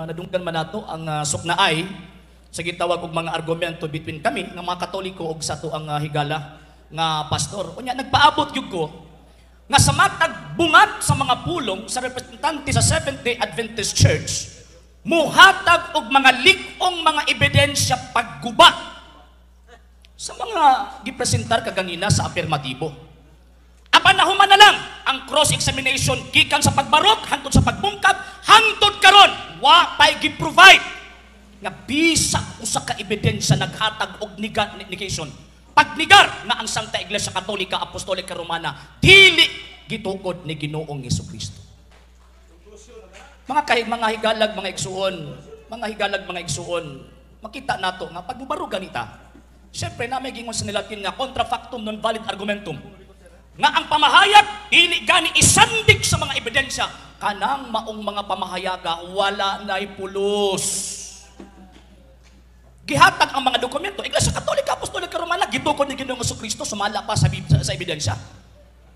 nadunggan man nato ang suknaay sa gitawag og mga argumento between kami nga mga Katoliko ug sa to ang higala nga pastor. Unya nagpaabot gyud ko nga sa matag bungat sa mga pulong sa representante sa Seventh-day Adventist Church, muhatag og mga lik-ong mga ebidensya pagguba sa mga gipresentar kaganina sa afirmatibo. Apan nahuman na lang ang cross-examination gikan sa pagbarok hangtod sa pagbungkab hangtod karon wa pay gi-provide nga bisag usa ka ebidensya naghatag og negation pagnigar nga ang Santa Iglesia Katolika Apostolika Romana dili gitukod ni Ginoong Hesukristo. Mga higalag mga igsuon, makita nato nga pagbubarugan ita. Syempre na may gingon sa nilatin nga contra factum non valid argumentum. Nga ang pamahayag dili gani isandig sa mga ebidensya kanang maong mga pamahayaga wala nay pulos. Gihatag ang mga dokumento. Iglesia Katolika Apostolika Romana gitukod ni Ginoong Hesukristo sumala pa sa ebidensya.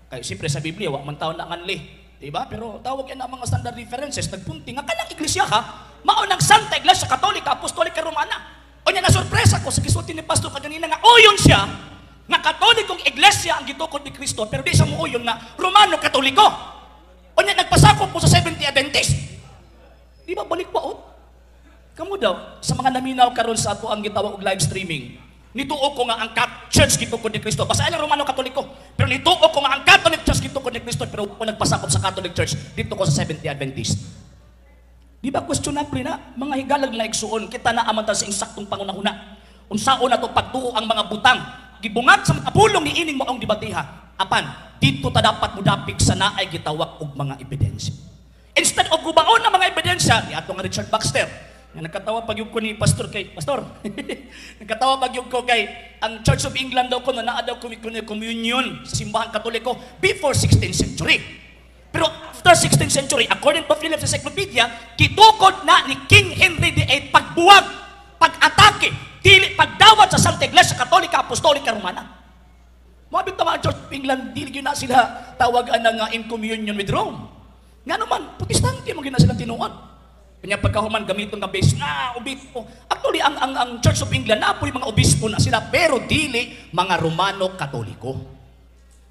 Kaya siyempre sa Biblia wa man taon na nganli, diba? Pero tawag yan ang mga standard references nagpunti nga kanang iglesia ha mao nang Santa Iglesia Katolika Apostolika Romana. O niya na sorpresa ko sa gisulti ni pastor kaganina nga uyon siya nga Katolikong iglesia ang gitukod ni Kristo pero di siya muuyon nga Romano Katoliko. O niya nagpasakop po sa Seventh-day Adventist. Di ba balik pa Kamu daw, sa mga naminaw karon sa ato ang gitawag og live streaming, nituo ko nga ang Church gitukod ni Kristo. Basta lang Romano Katoliko. Pero nituo ko nga ang Catholic Church gitukod ni Kristo. Pero kung nagpasakop sa Catholic Church, dito ko sa Seventh-day Adventist. Di ba questionable na? Mga higalag na igsuon, kita na amantan sa insaktong pangunahuna. Unsaon na to pagtuo ang mga butang. Gibungat sa mga pulong ni ining maong dibatiha. Apan, dito ta dapat mudapig sa naay gitawag og mga ebidensya. Instead of gubaon na mga ebidensya, ni ato nga Richard Baxter, nga nagkatawa pag yung ko ni Pastor, nagkatawa pag yung ko kay ang Church of England daw ko na naa daw communion sa simbahan Katoliko before 16th century. Pero after 16th century, according to Phillips Encyclopedia, kitukod na ni King Henry VIII pagbuwag, pag-atake, dili pagdawat sa Santa Iglesia Katolika Apostolika Romana. Mabit na mga Church of England, dili na sila tawagan na in communion with Rome. Nga naman, Protestante mo gina silang tinuan. Kanya pagkahuman gamiton nga base obispo. Actually ang Church of England na po yung mga obispo na sila pero dili mga Romano Katoliko.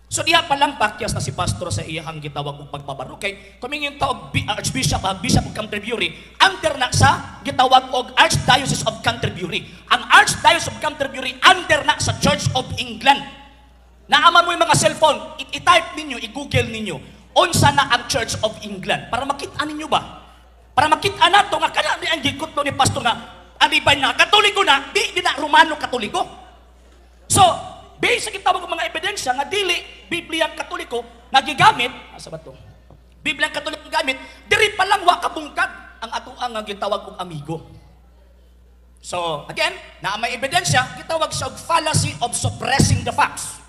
So diha pa lang pakyas na si pastor sa iyang gitawag og pagpabaro kay kumingin ta og Archbishop of Canterbury under na sa gitawag og Archdiocese of Canterbury. Ang Archdiocese of Canterbury under na sa Church of England. Naaman mo yung mga cellphone, i-type ninyo, i-google ninyo unsa na ang Church of England para makita ninyo ba? Para makita nato nga kana ang gikutlo ni pastor nga alibay na Katoliko na di na Romano Katoliko. So, based sa gitawag mga ebidensya nga dili Biblia Katoliko nagigamit, asa ba to? Biblia Katoliko gamit, diri pa lang wa kabungkag ang ato ang gitawag og amigo. So, again, na may ebidensya, gitawag siya og fallacy of suppressing the facts.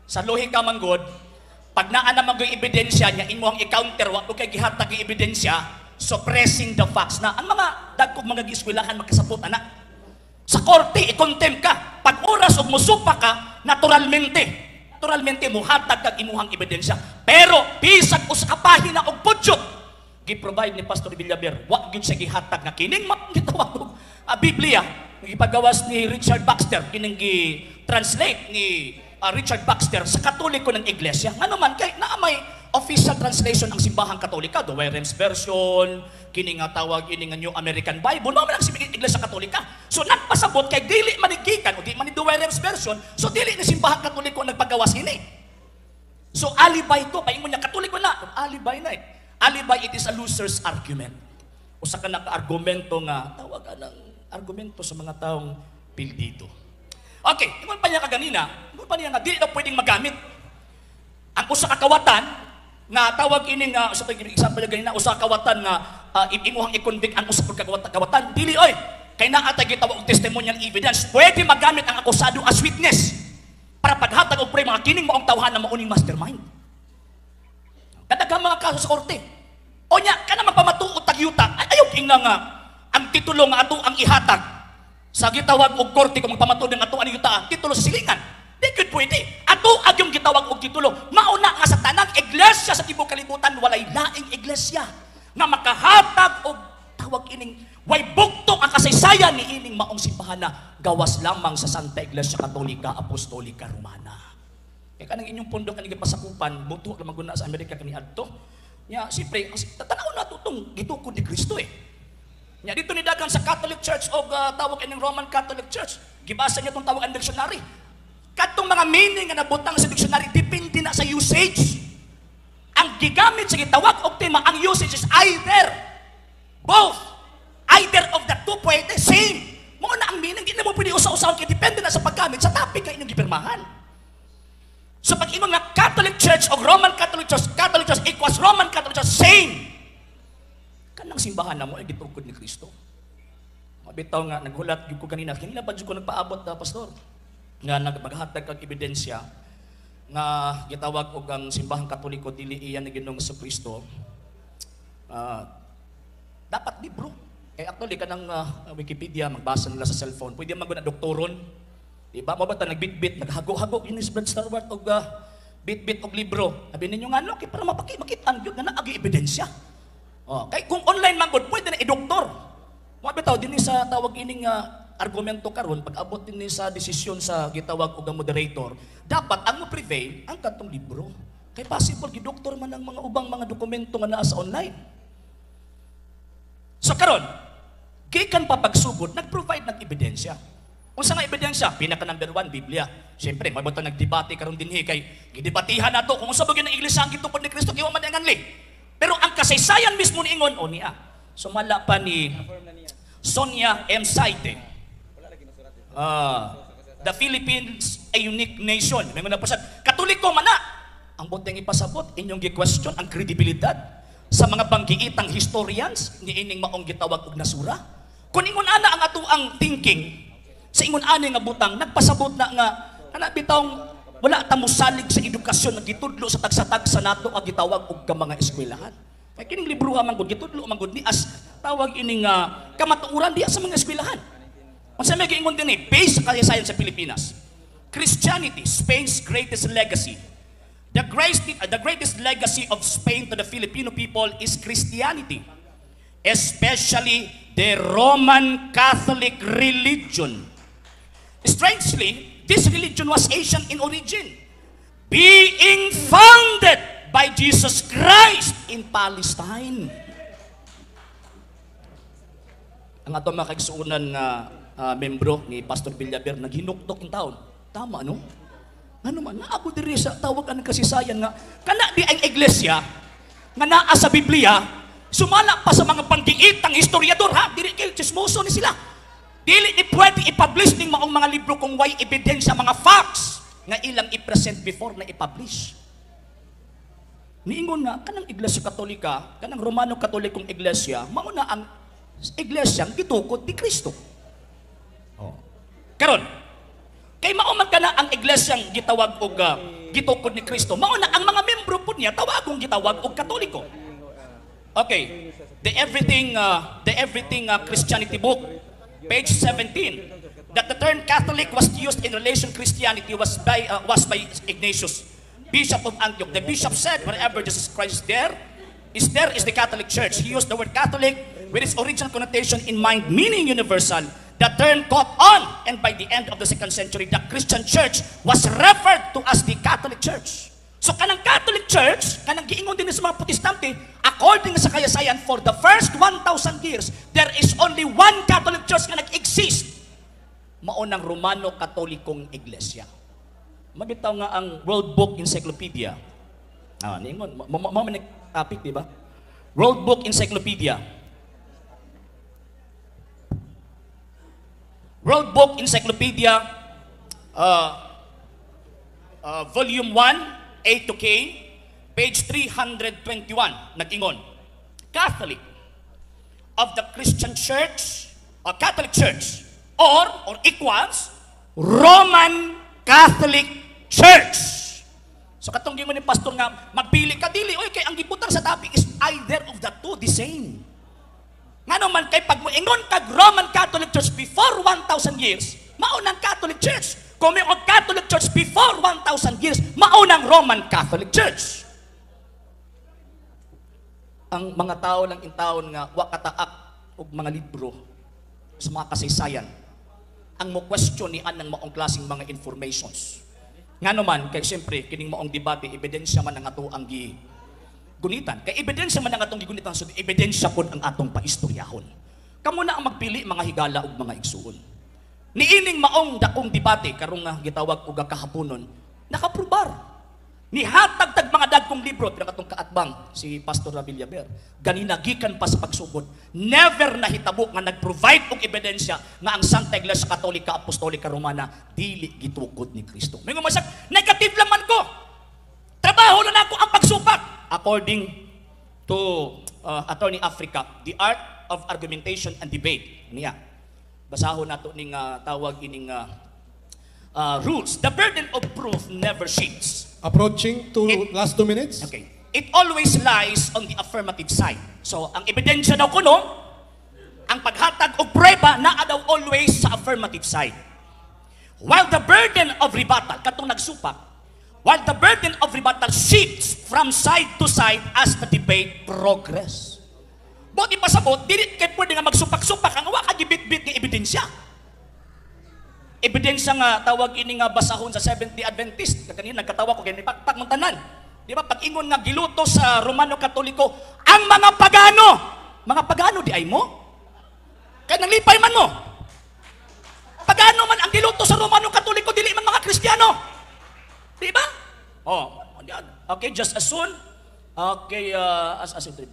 Sa lohika manggod, pag naa naman yung ebidensya niya, imuhang i-counter, wa kay gihatag yung ebidensya, suppressing the facts na ang mga dagkog mga gieskwelahan makasapot anak. Sa korte, i-contempt ka. Pag oras o musupa ka, naturalmente muhatag kag imuhang ebidensya. Pero, bisag usapahin na og pudyot, gi-provide ni Pastor Villaber, wa gyud siya gihatag nga kining gitawag og Biblia, ipagawas ni Richard Baxter, kining gi-translate ni Richard Baxter sa Katoliko ng Iglesia. Nga naman, kay naamay official translation ang simbahang Katolika, the Warren's version, kini nga tawag ini nga New American Bible, no man ang simbahang Iglesia Katolika. So nagpasabot kay dili manigikan o di man ni the Warren's version, so dili ni simbahang Katoliko ang nagpagawas ini. So alibay to, paingon niya Katoliko na, alibay na Alibay, it is a loser's argument. Usa ka naka-argumento nga tawagan ng argumento sa mga taong pildido. Okay, ingon pa niya kaganina, ingon pa niya nga dili na pwedeng magamit ang usa ka kawatan nga tawag ini nga sa example ganina usa ka kawatan nga imuhang i-convict ang usa ka kawatan dili oy kay naa ta gitawag og testimonial evidence pwede magamit ang akusado as witness para paghatag og mga kining maong tawhan na mauning mastermind. Kadaghang mga kaso sa korte o nya kana magpamatuod tagyuta ayaw ingna nga ang titulo nga ato ang ihatag sa gitawag og korte kung magpamatuod ng ato ang yuta titulo sa silingan. Di gyud pwede. Ato agyong gitawag og titulo. Mauna nga sa tanang iglesia sa tibuok kalibutan walay laing iglesia nga makahatag og Tawag ining, way bugtong ang kasaysayan ni ining maong simbahan na gawas lamang sa Santa Iglesia Katolika Apostolika Romana. Kaya kanang inyong pundok kanang pasakupan, buto na maguna sa Amerika kani adto. Nya siyempre, tatanaw na tutong gitukod ni Kristo eh. Nya dito ni dagan sa Catholic Church o tawag ining Roman Catholic Church, gibasa niya tong tawag ang dictionary. Katong mga meaning nga nabutang sa dictionary depende na sa usage. Ang gigamit sa gitawag og tema, ang usage is either, both, either of the two pwede, same. Mo na ang meaning, di na mo pwede usa-usaw kay depende na sa paggamit sa topic kay inyong gipirmahan. So pag imong nga Catholic Church o Roman Catholic Church equals Roman Catholic Church, same. Kanang simbahan na mo ay gitukod ni Kristo. Mabitaw nga naghulat gyud ko kanina pa jud ko nagpaabot na pastor nga maghatag kag ebidensya nga gitawag og ang simbahang Katoliko dili iyan ni Ginoong Kristo. Dapat libro. Kaya actually kanang Wikipedia magbasa nila sa cellphone. Pwede man gud na doktoron. Diba? Mabata nagbitbit, naghago-hago ini sa Star Wars og bitbit og libro. Sabi ninyo nga no, kay para makitaan gyud nga naagi ebidensya. Kay kung online man gud pwede na i-doktor. Mo bitaw dinhi sa tawag ining argumento karon pag-abot dinhi sa desisyon sa gitawag og moderator, dapat ang mo-prevail ang katong libro. Kay possible gi-doktor man ang mga ubang mga dokumento nga naa sa online. So karon, gikan pa pagsugod, nag-provide ng ebidensya. Unsa nga ebidensya? Pinaka number 1, Biblia. Siyempre, may butang nagdebate karon dinhi kay gidebatihan nato kung unsa ba gyud ang iglesia ang gitukod ni Kristo kiwa man anganli. Pero ang kasaysayan mismo niingon o niya. Sumala pa ni Sonia M. Saite. The Philippines a unique nation. May mga napasad. Katoliko man na. Ang buteng ipasabot, inyong gi-question ang kredibilidad sa mga banggiitang historians ni ining maong gitawag og nasura. Kung ingon ana ang ato ang thinking, sa ingon ani nga butang, nagpasabot na nga, ana bitawng wala ta mosalig sa edukasyon nga gitudlo sa tagsa-tagsa nato ang gitawag og ka mga eskwelahan. Kay kining libro man gud gitudlo man gud ni as tawag ining kamatuoran diya sa mga eskwelahan. Unsa may giingon dinhi based sa kasaysayan sa Pilipinas. Christianity, Spain's greatest legacy. The greatest legacy of Spain to the Filipino people is Christianity, especially the Roman Catholic religion. Strangely, this religion was Asian in origin, being founded by Jesus Christ in Palestine. Ang ato mga kaigsuunan nga membro ni Pastor Villaber naghinuktok in taon. Tama no? Ano man na ako diri sa tawag ang kasaysayan nga kana di ang iglesia nga naa sa Biblia sumala pa sa mga panggiitang historiador ha dili kay chismoso ni sila. Dili ni pwede i-publish ning maong mga libro kung way ebidensya mga facts nga ilang i-present before na i-publish. Niingon nga kanang Iglesia Katolika, kanang Romano Katolikong Iglesia, mao na ang iglesyang gitukod ni Kristo. Karon, kay mao man kana ang iglesyang gitawag og gitukod ni Kristo, mao na ang mga membro pud niya tawagong gitawag og Katoliko. Okay, the Everything Christianity book, page 17, that the term Catholic was used in relation Christianity was by Ignatius, Bishop of Antioch. The bishop said, wherever Jesus Christ is the Catholic Church. He used the word Catholic with its original connotation in mind, meaning universal. The term caught on, and by the end of the 2nd century, the Christian Church was referred to as the Catholic Church. So kanang Catholic Church, kanang giingon din sa mga Protestante, according sa kayasayan, for the first 1,000 years, there is only one Catholic Church na nag-exist. Maunang Romano Katolikong Iglesia. Mabitaw nga ang World Book Encyclopedia. Niingon, mamanik topic, di ba? World Book Encyclopedia. World Book Encyclopedia, Volume 1, A to K, page 321, nag-ingon, Catholic of the Christian Church, or Catholic Church, or equals Roman Catholic Church. So katong gingon ni pastor nga magpili ka dili oy kay ang gibutang sa topic is either of the two the same. Ngano man kay pag moingon kag Roman Catholic Church before 1,000 years, maunang Catholic Church. Kung may Catholic Church before 1,000 years, maunang Roman Catholic Church. Ang mga tao lang in taon nga wa kataak og mga libro sa mga kasaysayan ang mo question ni anang maong klaseng mga informations. Nga naman, kay siyempre, kining maong debate, ebidensya man ang ato ang gunitan. Kay ebidensya man ang atong gigunitan, so ebidensya pod ang atong paistoryahon. Kamo na ang magpili mga higala ug mga igsuon. Niining maong dakong debate karong nga gitawag og kahaponon, nakaprobar. Nihatag tag mga dagkong libro pero katong kaatbang si Pastor Villaber. Ganina gikan pa sa pagsugod, never nahitabo nga nag-provide og ebidensya nga ang Santa Iglesia Katolika Apostolika Romana dili gitukod ni Kristo. May gumasak, negative lang man ko. Trabaho na nako ang pagsupak. According to Attorney Africa, The Art of Argumentation and Debate. Niya. Basahon nato ning tawag ining rules. The burden of proof never shifts. Approaching to last 2 minutes. Okay. It always lies on the affirmative side. So, ang ebidensya daw kuno, ang paghatag og prueba naa daw always sa affirmative side. While the burden of rebuttal, katong nagsupak, while the burden of rebuttal shifts from side to side as the debate progress. Buti pasabot, dili kay pwede nga magsupak-supak ang wa ka gibit-bit nga ebidensya. Ebidensya nga tawag ini nga basahon sa Seventh-day Adventist. Kanina nagkatawa ko kay pakpak mong tanan. Di ba pag ingon nga giluto sa Romano Katoliko ang mga pagano. Mga pagano di ay mo? Kaya nanglipay man mo. Pagano man ang giluto sa Romano Katoliko dili man mga Kristiyano. Di ba? Oh, okay, just as soon. Okay, as it.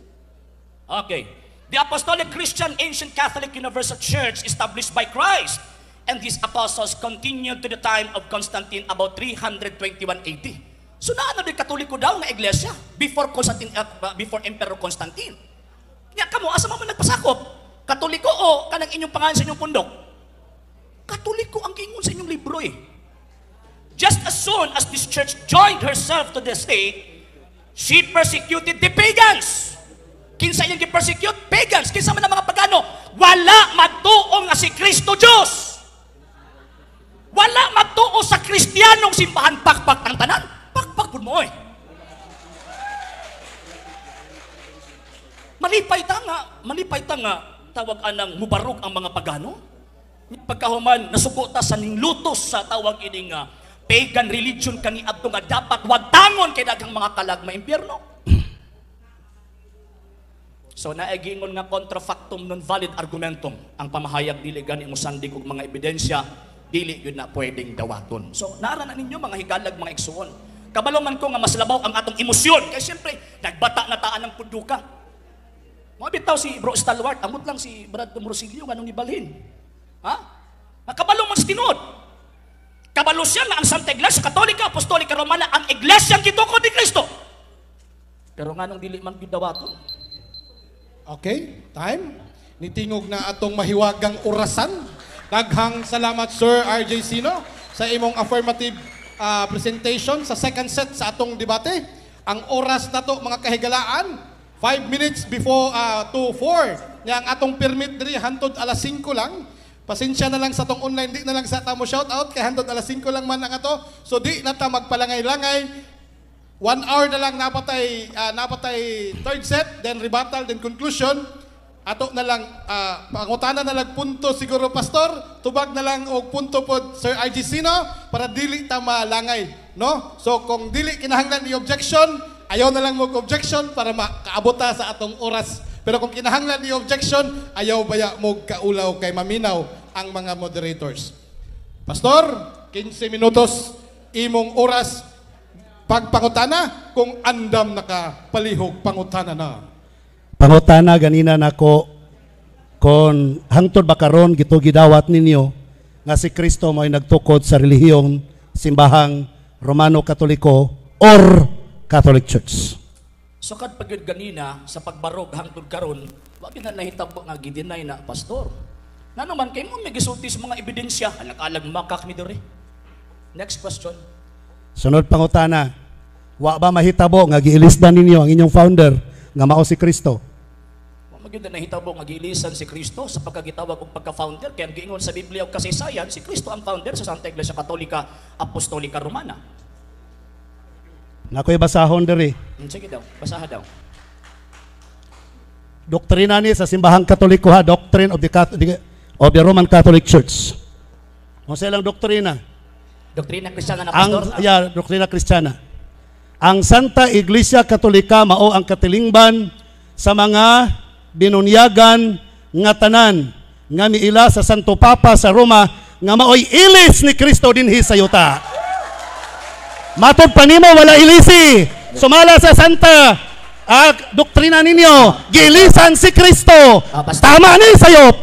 Okay. The Apostolic Christian Ancient Catholic Universal Church established by Christ and these apostles continued to the time of Constantine about 321 AD. So naano di Katoliko daw nga iglesia before before Emperor Constantine. Nya kamo asa man nagpasakop? Katoliko o kanang inyong pangalan sa inyong pundok? Katoliko ang giingon sa inyong libro eh. Just as soon as this church joined herself to the state, she persecuted the pagans. Kinsa yung gi-persecute? Pagans. Kinsa man ang mga pagano? Wala magtuong nga si Kristo Diyos. Wala magtuo sa Kristiyanong simbahan, pakpak ng tanan. Pakpak po mo eh. Malipay ta nga, tawag anang mubarog ang mga pagano. Pagkahuman, nasukuta sa ning lutos sa tawag ining pagan religion kani adto nga dapat wag tangon kay daghang mga kalagma impyerno. So naegingon nga contrafactum non valid argumentum ang pamahayag dili gani mo sandig og mga ebidensya dili yun na pwedeng dawaton. So, naaranan ninyo mga higalag, mga igsuon. Kabalo man ko nga mas labaw ang atong emosyon. Kaya siyempre, nagbata na taan ng punduka. Mga bitaw si Bro Stalwart, amot lang si Brad Morosilio, ganong ibalhin. Ha? Nakabalo man sa tinod. Kabalo siya na ang Santa Iglesia Katolika, Apostolika Romana, ang iglesyang gitukod ni Kristo. Pero nga nung dili man gidawaton. Okay, time. Nitingog na atong mahiwagang orasan. Daghang salamat Sir RJ Sino sa imong affirmative presentation sa second set sa atong debate. Ang oras nato mga kahigalaan 5 minutes before to 4 nga ang atong permit diri hantod alas 5 lang. Pasensya na lang sa atong online, di na lang sa tamo shout out kay hantod alas 5 lang man ang ato. So di na ta magpalangay-langay. 1 hour na lang napatay third set, then rebuttal, then conclusion. Ato na lang, pangutana na lang punto siguro, Pastor. Tubag na lang og punto po, Sir RG Sino, para dili ta malangay. No? So, kung dili kinahanglan ni objection, ayaw na lang mag-objection para makaabota sa atong oras. Pero kung kinahanglan ni objection, ayaw baya mo kaulaw kay maminaw ang mga moderators. Pastor, 15 minutos, imong oras, pagpangutana, kung andam nakapalihog, pangutana na. Pangutana ganina nako kon hangtod ba karon gito gidawat ninyo nga si Kristo mo'y nagtukod sa relihiyong simbahang Romano Katoliko or Catholic Church. So kad pagyud ganina sa pagbarog hangtod karon, wa gyud na nahitabo nga gidinay na pastor. Nanuman kay mo may gisulti sa mga ebidensya, alag-alag makak mi diri. Next question. Sunod pangutana, wa ba mahitabo nga giilisdan ninyo ang inyong founder nga mao si Kristo? Magyud na nahitabo nga giilisan si Kristo sa pagkagitawag og pagka-founder kaya giingon sa Biblia og kasaysayan si Kristo ang founder sa Santa Iglesia Katolika Apostolika Romana. Nakoy basahon diri. Sige daw, basaha daw. doktrina ni sa simbahang Katoliko ha, doctrine of the Roman Catholic Church. Kung sa ilang doktrina, Doktrina Kristiyana na pastor. doktrina Kristiyana. Ang Santa Iglesia Katolika mao ang katilingban sa mga binunyagan nga tanan nga miila sa Santo Papa sa Roma nga maoy ilis ni Kristo dinhi sa yuta. Matod pa nimo wala ilisi. Sumala sa Santa doktrina ninyo, giilisan si Kristo. Pastor. Tama ni sayop.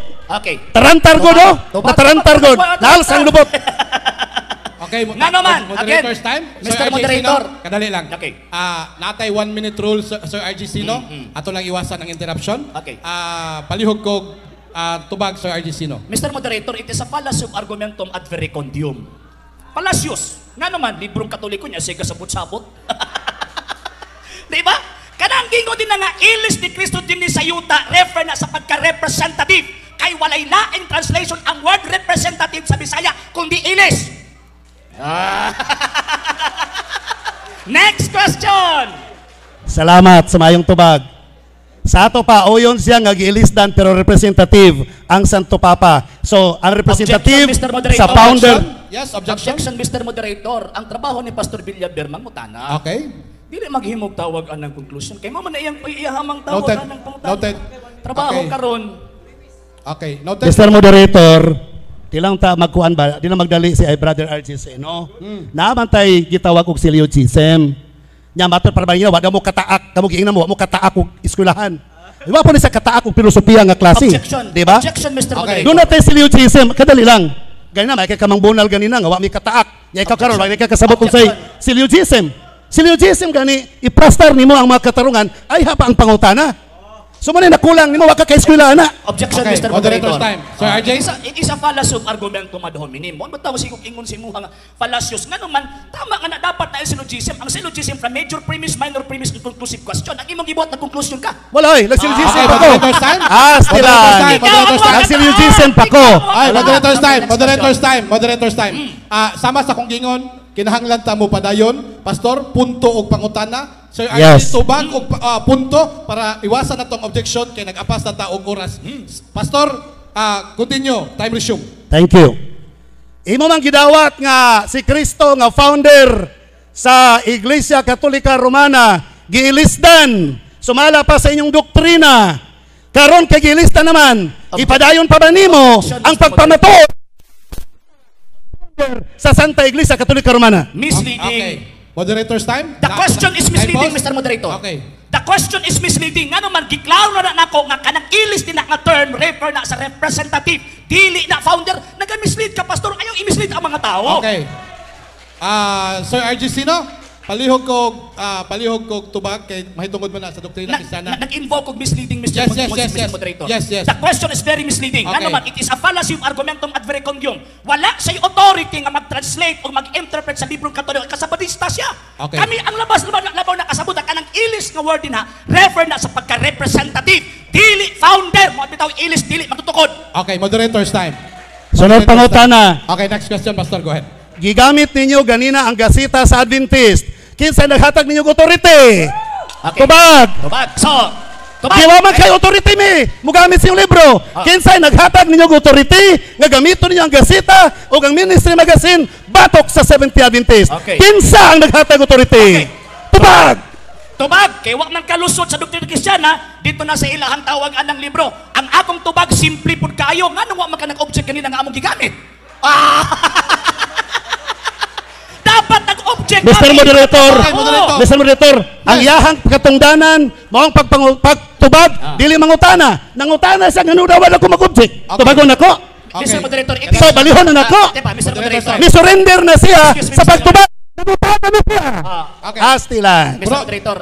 Okay. Tarantar god oh. Tarantar god. Naal sang lubot. Okay, Nga naman, moderator's again, time. Mr. Sir RG Moderator. Sino, kadali lang. Okay. Natay 1 minute rule, Sir RG Sino. Ato lang iwasan ang interruption. Okay. Palihog ko tubag, Sir RG Sino. Mr. Moderator, it is a fallacy of argumentum ad verecundium. Fallacious. Nga naman, librong Katoliko niya, siya kasabot-sabot. Di ba? Kanang gingo din na nga, ilis ni Kristo din ni sa yuta, refer na sa pagka-representative. Kay walay laing translation ang word representative sa Bisaya, kundi ilis. Next question. Salamat sa mayong tubag. Sa ato pa, oyon siya nga giilisdan pero representative ang Santo Papa. So, ang representative Objection, Mr. Moderator. sa founder. Yes, objection. Objection, Mr. Moderator. Ang trabaho ni Pastor Villaber mangutana. Okay. Dili maghimog tawag anang conclusion. Kay mo man na iyang iyahamang tawag Noted. anang pangutana. Noted. Trabaho Okay. karon. Okay, noted. Mr. Moderator, tilang ta magkuan ba? Di na magdali si Brother RGC, no? Naaman tay gitawag og syllogism. Nya matter para ba niya, wala mo kataak, kamo giingnan mo, wa mo kataak og eskwelahan. Di ba po ni sa kataak og filosofiya nga klase? Objection. Di ba? Objection, Mr. Okay. Moderator. Doon natin syllogism, kadali lang. Ganina, may kay kamang bunal ganina nga wa mi kataak. Nya ikaw karon, wa mi kay kasabot kung say syllogism. Syllogism gani ipastar nimo ang mga katarungan ay hapa ang pangutana. So man nakulang nimo wa ka kay eskwelahan na. Objection, Okay, Mr. moderator's Moderator. time. Sir RJ? It is a fallacy of argumentum ad hominem. Mo bitaw si kung ingon si muha nga fallacious nga naman tama nga na dapat na syllogism. Ang syllogism from major premise, minor premise, and conclusive question. Ang imong gibuhat na conclusion ka. Wala oy, nag-syllogism Okay, pa ko. moderator's time. Stilan. Moderator's time. Nag-syllogism pa ko. Ay, moderator's time. Moderator's time. Moderator's time. Sama sa kong gingon, kinahanglan ta mo padayon, pastor, punto og pangutana. Sir Yes. RG, tubag og punto para iwasan na tong objection kay nag-apas na ta og oras. Pastor, continue. Time resume. Thank you. Imo man gidawat nga si Kristo nga founder sa Iglesia Katolika Romana, giilisdan, sumala pa sa inyong doktrina. Karon kay giilisdan naman, ipadayon pa ba nimo ang pagpamato sa Santa Iglesia Katolika Romana? Misleading. Okay. Moderator's time. The question is misleading, Time pause. Mr. Moderator. Okay. The question is misleading. Nga naman, giklaro na nako nga kanang ilis din na nga term, refer na sa representative, dili na founder, naga-mislead ka, pastor. Ayaw i-mislead ang mga tao. Okay. Sir RG Sino, palihog ko tubag kay mahitungod mo na sa doktrina Kristiyana. Nag-invoke og misleading, Mr. Yes. Moderator. Yes. The question is very misleading. Okay. Ano man, it is a fallacy of argumentum ad verecundium. Wala siya'y authority nga mag-translate o mag-interpret sa librong Katoliko. Kasabadista siya. Okay. Kami ang labaw na kasabot ang kanang ilis nga word din ha, refer na sa pagka-representative. Dili founder. Mo bitaw ilis, dili matutukod. Okay, moderator's time. Sunod Moderator's pangutana. time. Okay, next question, Pastor. Go ahead. Gigamit ninyo ganina ang gasita sa Adventist. Kinsa naghatag ninyo authority? Okay. Tubag. Tubag. So, tubag. Di man kay authority mi. Mugamit sa iyong libro. Kinsay naghatag ninyo og authority nga gamiton ninyo ang gasita o ang ministry magazine batok sa Seventh-day Adventist. Okay. Kinsa ang naghatag authority? Okay. Tubag. Tubag, kay wak man kalusot sa doktrina Kristiyana, dito na sa ilahang tawag anang libro. Ang akong tubag, simple pud kaayo. Nga nung wak man ka nag-object kanina nga among gigamit. Dapat nag-object. Mr. Moderator, Okay, moderator. Mr. Moderator, ang yahang katungdanan, maong pagtubag, dili mangutana. Nangutana sa ngano daw wala ko mag-object. Okay. Tubagon ako. Mr. Moderator, So, balihon na nako. Diba, Mr. Moderator. Ni-surrender na siya Excuse me, sa Mr. pagtubag. Nangutana na siya. Okay. Astilan. Mr. Bro. Moderator,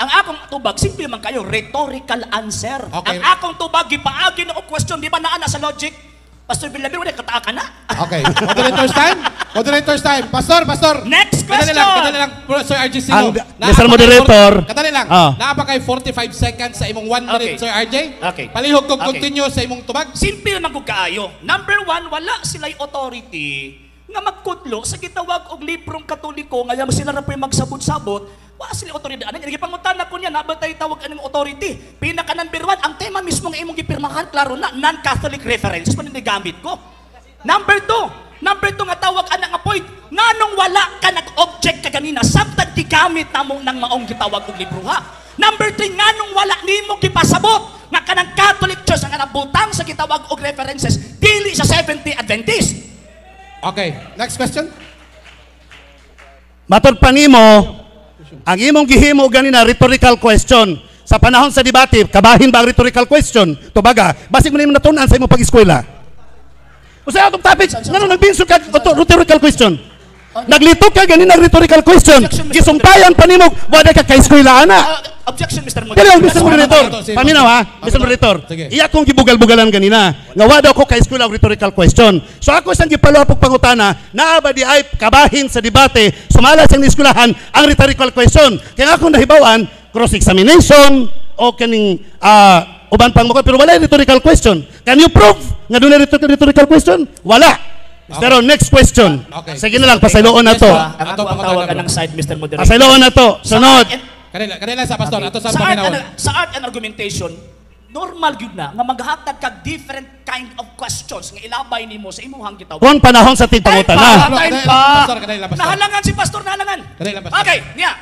ang akong tubag, simple man kayo, rhetorical answer. Okay. Ang akong tubag, gipaagi na o question, di ba naana sa logic? Pastor Villamir, wala kataakan na. Okay. Moderator's time. Moderator's time. Pastor. Next Kadali question. lang. Sir RG Sino. Mr. Moderator. Kadali lang. Ah. Naapa kay 45 seconds sa imong 1 minute, Okay. Sir RJ. Okay. Palihog kog Okay. continue sa imong tubag. Simple man kung kaayo. Number one, wala sila'y authority nga magkudlo sa gitawag og librong Katoliko nga sila ra po'y magsabot-sabot Wa sila otoridad. Ano gipangutan na ko niya nabatay tawag anong authority. Pinaka number 1 ang tema mismo nga imong gipirmahan klaro na non-Catholic references man ni gamit ko. Number 2 nga tawag ana nga point nganong wala ka nag-object ka ganina samtang gigamit namong nang maong gitawag og libro ha. Number 3 nganong wala nimo gipasabot nga kanang Catholic Church nga nabutang sa gitawag og references dili sa Seventh-day Adventist. Okay, next question. Matod pa nimo, ang imong gihimo ganina rhetorical question. Sa panahon sa debate, kabahin ba ang rhetorical question? Tubaga, basig mo nimo natunan sa imong pag-eskwela. Usa atong topic, ngano nagbinsod ka rhetorical question? Naglitok ka ganina rhetorical question. Gisumpayan pa nimo wala ka ka-eskwela ana. Objection, Mr. Kaya Moderator. Mr. Moderator, paminaw ha, Mr. Moderator. Sige. Iya kong gibugal-bugalan ganina. Nga wala ako ka-eskwela og rhetorical question. So ako isang gipalupog pangutana, naaba di ay kabahin sa debate, sumala sa eskwelahan ang rhetorical question. Kaya ako nahibawan, cross-examination, o kaning uban pang mukha, pero wala yung rhetorical question. Can you prove nga doon na rhetorical question? Wala. Pero next question. Okay. Sige na lang, pasayloon na to. Ang ako ang tawag ng side, Mr. Moderator. Pasayloon na to. Sunod. Kanila sa pastor, ato sa Sa paminawan. sa art and argumentation, normal gyud na nga maghatag kag different kind of questions nga ilabay nimo sa imong gitawag. Kung panahon sa tigpangutan na. Time Pastor, pa. kanila, pastor. Nahalangan si pastor, nahalangan. Kanila, pastor. Okay, niya.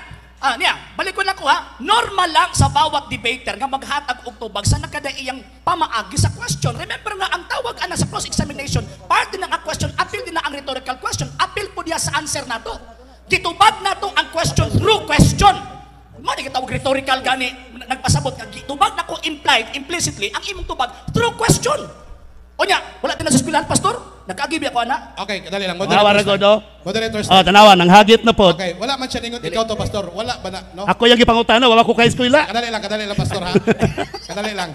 Niya, balik ko lang ko ha. Normal lang sa bawat debater nga maghatag og tubag sa nakadaiyang pamaagi sa question. Remember nga ang tawag ana sa cross-examination, part din ang question, appeal din na ang rhetorical question, appeal po diya sa answer nato. Gitubag nato ang question through question. Mo di kitawag rhetorical gani nagpasabot nga gitubag nako implied implicitly ang imong tubag through question. O nya, wala din na sa eskwelahan, pastor? Nag-agib ako ana. Okay, kadali lang. Tanawa ra Moderator. do. Moderator. Oh, tanawa nang hagit na pod. Okay, wala man siya ningon ikaw to pastor. Wala ba na, no? Ako yung gipangutana, wala ko ka-eskwela. Kadali lang pastor ha. Kadali lang.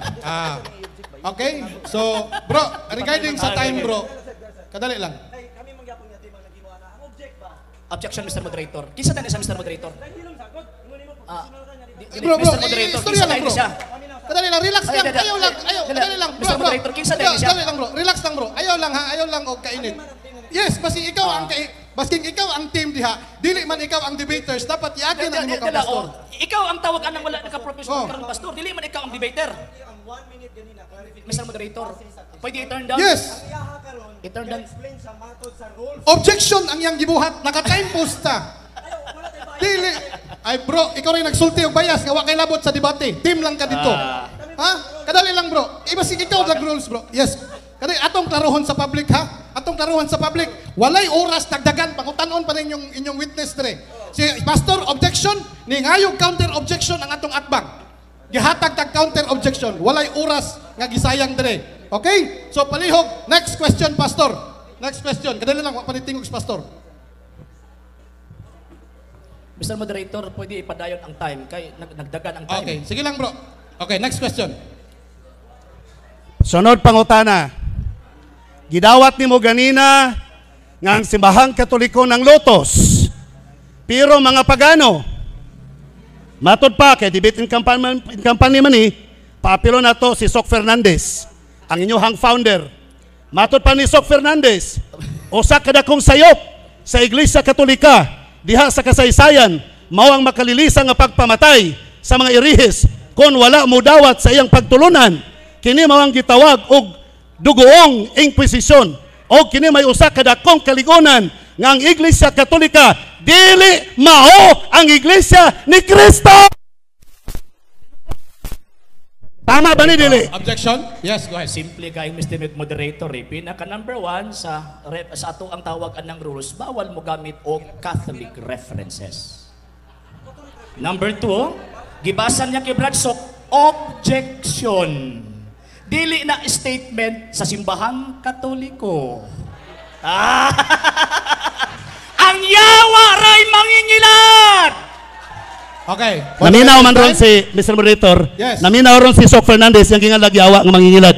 Okay. So, bro, regarding sa time bro, kadali lang. Objection, Mr. Moderator. Kinsa din sa Mr. Moderator? Bro, Mr. Moderator, istorya kinsa lang din bro. siya? Kadali lang, relax lang. Ay, Ayaw lang, ayaw. dali. Kadali lang, bro. Mr. Moderator, kinsa din siya? Kadali lang bro, relax lang bro. Ayaw lang ha, ayaw lang og kainit. Yes, basi ikaw ang basking ikaw ang team diha. Dili man ikaw ang debaters, dapat iagin ang imong ka pastor. Ikaw ang tawag anang wala nagka-professional Oh. karon pastor. Dili man ikaw ang debater. Mr. Moderator, pwede i-turn down? Yes. I-turn down. Objection ang iyang gibuhat, naka-time post ta. Dili. Ay bro, ikaw rin nagsulti og bias nga wa kay labot sa debate. Team lang ka dito. Ha? Kadali lang bro. Ibasig ikaw nag rules bro. Yes. Kadali atong klarohon sa public ha. Atong klarohon sa public. Walay oras dagdagan pangutanon pa rin inyong witness dire. Si pastor objection, ni ngayog counter objection ang atong atbang. Gihatag tag counter objection. Walay oras nga gisayang dire. Okay? So palihog, next question pastor. Next question. Kadali lang wa panitingog si pastor. Mr. Moderator, pwede ipadayon ang time kay nagdagan ang time. Okay, sige lang bro. Okay, next question. Sunod pangutana. Gidawat nimo ganina nga ang simbahang Katoliko ng Lotos. Pero mga pagano, matod pa kay debate in campaign man ni, paapilo na to si Sok Fernandez, ang inyong founder. Matod pa ni Sok Fernandez, usa kada kong sayop sa Iglesia Katolika diha sa kasaysayan, mao ang makalilisa nga pagpamatay sa mga irihes kung wala mo dawat sa iyang pagtulunan. Kini mao ang gitawag og dugoong inkwisisyon. O kini may usa ka dakong kaligunan nga ang Iglesia Katolika dili mao ang Iglesia ni Kristo. Tama ba ni dili? Objection? Yes, go ahead. Simple kay Mr. Moderator, pinaka number 1 sa ato ang tawagan ng rules, bawal mo gamit og Catholic references. Number 2, gibasan niya kay Bradshaw, objection. Dili na statement sa simbahang Katoliko. Ang yawa ray mangingilat! Okay. Naminaw man ron si Mr. Moderator. Yes. Naminaw ron si Sok Fernandez yung gingalagyawa ng mangingilat.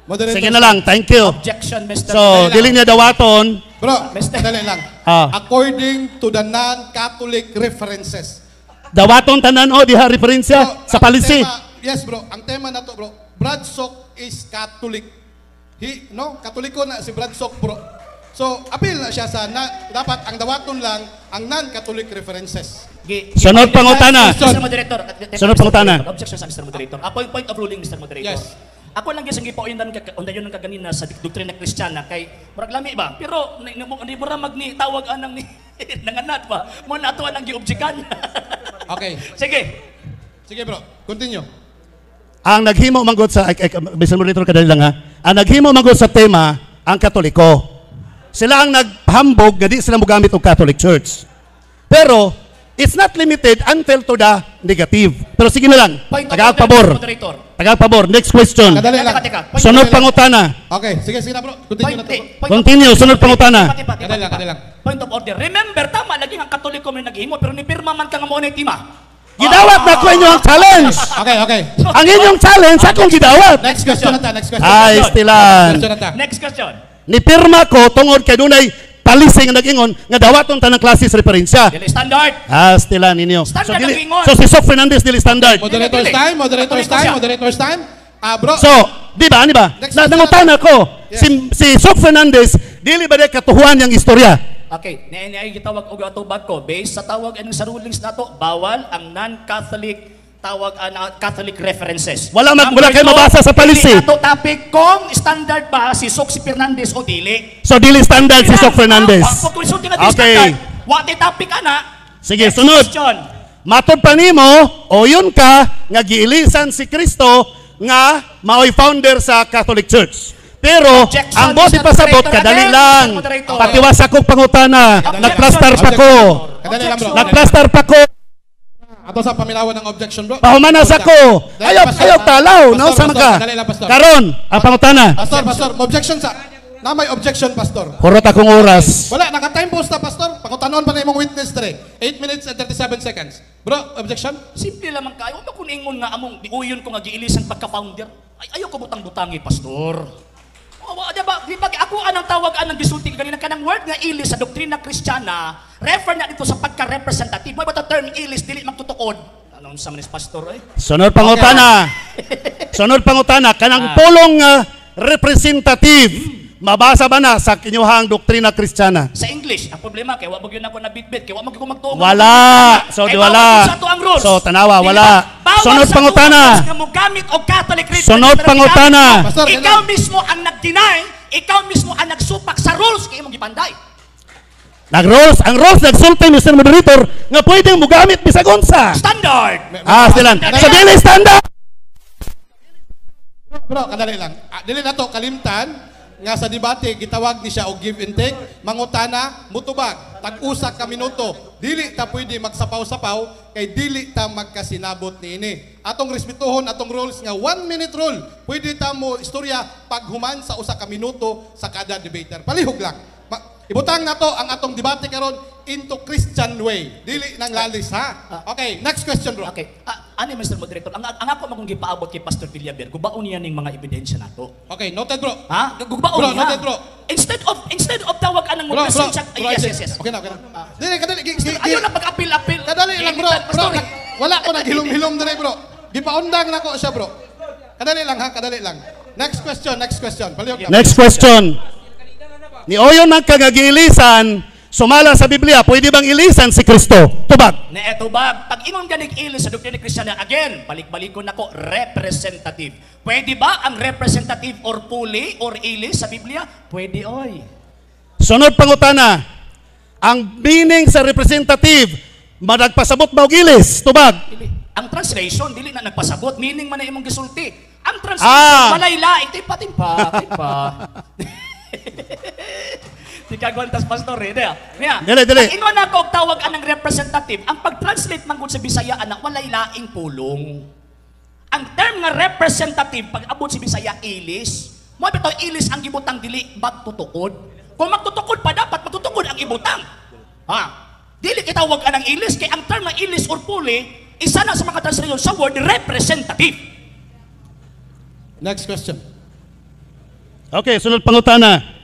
Moderator. Sige na lang, thank you. Objection, Mr. So, dili niya dawaton. Bro, Mr. dali lang. According to the non-Catholic references. Dawaton tanan o diha referensya Bro, sa ang policy. yes bro, ang tema na to bro, Bradshaw is Catholic. Katoliko na si Bradshaw bro. So, appeal na siya sa dapat ang dawaton lang ang non-Catholic references. Sunod pangutana. Mr. Moderator. Sunod pangutana. Objection sa Mr. Moderator. Point of ruling, Mr. Moderator. Yes. Ako lang gisang gipauindan undayon ng kaganina sa doktrina Kristiyana kay murag lami ba? Pero hindi mo ra magni tawag anang ni nanganat ba? Mo nato ang giobjekan. Okay. Sige. Sige bro, continue. Ang naghimo manggod sa Mr. Moderator kadali lang ha. Ang naghimo manggod sa tema ang Katoliko. Sila ang naghambog nga di sila mogamit og Catholic Church. Pero it's not limited until to the negative. Pero sige na lang. Tagapabor. Tagapabor. Next question. Kadali lang. Sunod pangutana. Okay, sige na bro. Continue na to. Continue, sunod pangutana. Kadali lang. Point of order. Remember, tama lagi ang Katoliko may naghimo pero ni pirma man ka nga mo na tima. Gidawat na ko inyong challenge. Okay. Ang inyong challenge akong gidawat. Next question na ta, next question. Ay, stilan. Question na ta. Next question. Ni pirma ko tungod kay dunay palising nga nag-ingon nga dawaton tanang klase sa referensya. Dili standard. Stilan ninyo. Standard ang ingon. So si Soc Fernandez dili standard. Moderators time. Bro. So, di ba? Next question Nangutan ako. Yeah. Si Soc Fernandez dili ba day katuhuan yang istorya? Okay, ay gitawag og atubag ko based sa tawag anong sa rulings nato bawal ang non-Catholic tawag Catholic references. Wala kayo mabasa sa palisi. Dili nato topic kung standard ba si Soc Fernandez o dili. So dili standard si Soc Fernandez. Okay. What the topic ana? Sige, Next sunod. question. Matod pa nimo, o yun ka nga giilisan si Kristo nga maoy founder sa Catholic Church. Pero Objection, ang mo Mr. pasabot Moderator, kadali again, lang. Mr. Moderator. Patiwas akong pangutana. Objection. Nagplastar pa ko. Kadali lang bro. Nagplastar pa ko. Ato sa pamilawan ng objection bro. Pahumanas ako. Ayaw talaw, no? Sama ka. Kadali lang pastor. Karon, ang pangutana. Pastor, objection sa. Na may objection pastor. Kurot akong oras. Wala, naka-time post na pastor. Pangutanon pa na imong witness dre. 8 minutes and 37 seconds. Bro, objection? Simple lamang kayo. Huwag ko ningon nga among diuyon ko nga giilisan pagka-founder. Ayaw ko butang-butangi, pastor. Di ba ako anang tawag anang gisulti kanina kanang word nga ilis sa doktrina Kristiyana, refer na dito sa pagka-representative. Mo ba ta term ilis dili magtutukod? Anong sa manis pastor eh? Sunod pangutana. Sunod pangutana kanang pulong representative. Mabasa ba na sa kinyuhang doktrina Kristiyana? Sa English, ang problema kay wa mo gyud ako na bitbit kay wa mo gyud ko magtuo. Wala. So di wala. Sa ang rules. So tanawa wala. Bawal Sunod sa pangutana. nga mo gamit og Catholic Sunod pangutana. Pastor, Ikaw mismo ang nag-deny, ikaw mismo ang nagsupak sa rules kay imong gipanday. Ang rules nagsulti Mr. Moderator nga pwedeng mogamit bisag unsa. Standard. Stilan. So dili standard. Bro, kadali lang. Dili na to kalimtan nga sa debate gitawag ni siya og give and take, mangutana, mutubag, tag-usa ka minuto. Dili ta pwede magsapaw-sapaw kay dili ta magkasinabot niini. Atong respetuhon atong rules nga 1 minute rule. Pwede ta mo istorya paghuman sa usa ka minuto sa kada debater. Palihog lang. Ibutang na to ang atong debate karon into Christian way. Dili nang lalis ha. Okay, next question bro. Okay. Ani Mr. Moderator, ang ako magong gipaabot kay Pastor Villaber, gubaon niya ning mga ebidensya nato. Okay, noted bro. Ha? Gubaon Bro, niya. noted bro. Instead of tawag anang mo Bro, presensya. Yes. Okay na. Dili kadali. Ayaw na pag-apil-apil. Kadali lang bro. Pastor, Wala ko naghilom-hilom dali bro. Gipaundang nako siya bro. Kadali lang ha, kadali lang. Next question. Palihog ka. Next question. Ni oyon man kagagiilisan sumala sa Biblia, pwede bang ilisan si Kristo? Tubag. na eto ba, pag ingon ganig ilis sa doktrina Kristiyana, again, balik-balikon ako, representative. Pwede ba ang representative or puli or ilis sa Biblia? Pwede, oy. Sunod pangutana. Ang meaning sa representative, madagpasabot ba og ilis? Tubag. Ang translation, dili na nagpasabot, meaning man na imong gisulti. Ang translation, malayla, timpa. Di kagwantas pastor eh. Dili. Ang ingon ako tawag anang representative, ang pag-translate man gud sa Bisaya anak walay laing pulong. Ang term nga representative pag abot sa Bisaya ilis, mo bitaw ilis ang gibutang dili magtutukod. Kung magtutukod pa dapat magtutukod ang ibutang. Ha? Dili kitawag anang ilis kay ang term nga ilis or puli isa na sa mga translation sa word representative. Next question. Okay, sunod pangutana.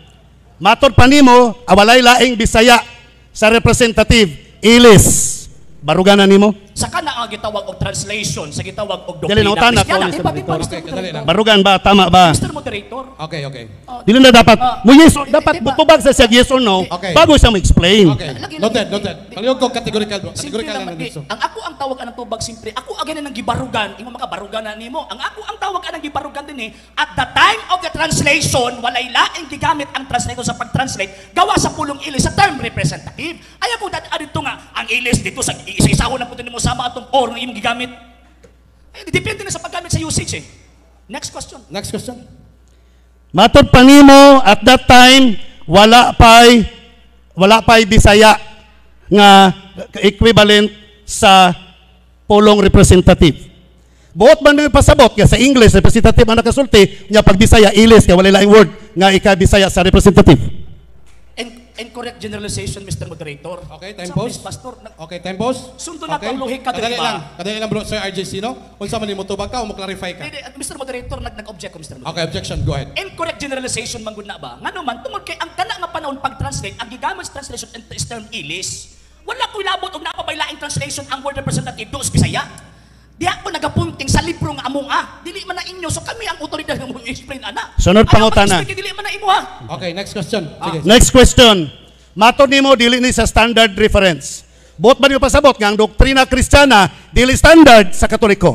Matod pa nimo, awalay laing Bisaya sa representative, ilis. Baruganan nimo? sa kana ang gitawag og translation, sa gitawag og Dali, doktrina nautan na ko, Kristiyana. Mr. Di ba, Moderator. Mr. Okay, kadali Moderator? lang. Barugan ba? Tama ba? Mr. Moderator. Okay, okay. Dili na dapat. Mo yes, Di- dapat di ba? butubag sa siya yes or no Okay. bago siya mo-explain. Okay. Lagi- Noted, noted. Palihog ko categorical, bro. Simple Categorical naman, na di, dito. ang ako ang tawag anang tubag simple. Ako again ang gibarugan, imo mga barugan na nimo. Ang ako ang tawag anang gibarugan din at the time of the translation, walay laing gigamit ang translator sa pag-translate gawa sa pulong ilis sa term representative. Ayaw ko dito nga ang ilis dito sa isa-isahon na puto nimo sama atong or nga imong gigamit. Depende na sa paggamit sa usage eh. Next question. Next question. Matod pa nimo at that time wala pay Bisaya nga equivalent sa pulong representative. Buot man may pasabot nga sa English representative ang nakasulti nya pag Bisaya ilis kay wala laing word nga ika-Bisaya sa representative. Incorrect generalization, Mr. Moderator. Okay, time Sa pause. Pastor, Okay, time pause. Sundo na to ang luhik ka, Kadali di ba? lang bro, Sir RJ Sino. Unsa man nimo tubag ka o mo clarify ka? Mr. Moderator, nag-object ko, Mr. Moderator. Okay, objection, go ahead. Incorrect generalization man gud na ba? Nga naman tungod kay ang kana nga panahon pag-translate, ang gigamit sa translation is term ilis. Wala ko'y labot og napabailaing translation ang word representative do sa Bisaya. Di ako nagapunting sa libro nga among dili man na inyo so kami ang otoridad nga mo explain ana. Sunod pangutana. Dili man na imo ha. Okay, next question. Sige. Next question. Matod nimo dili ni sa standard reference. Buot ba niyo pasabot nga ang doktrina Kristiyana dili standard sa Katoliko?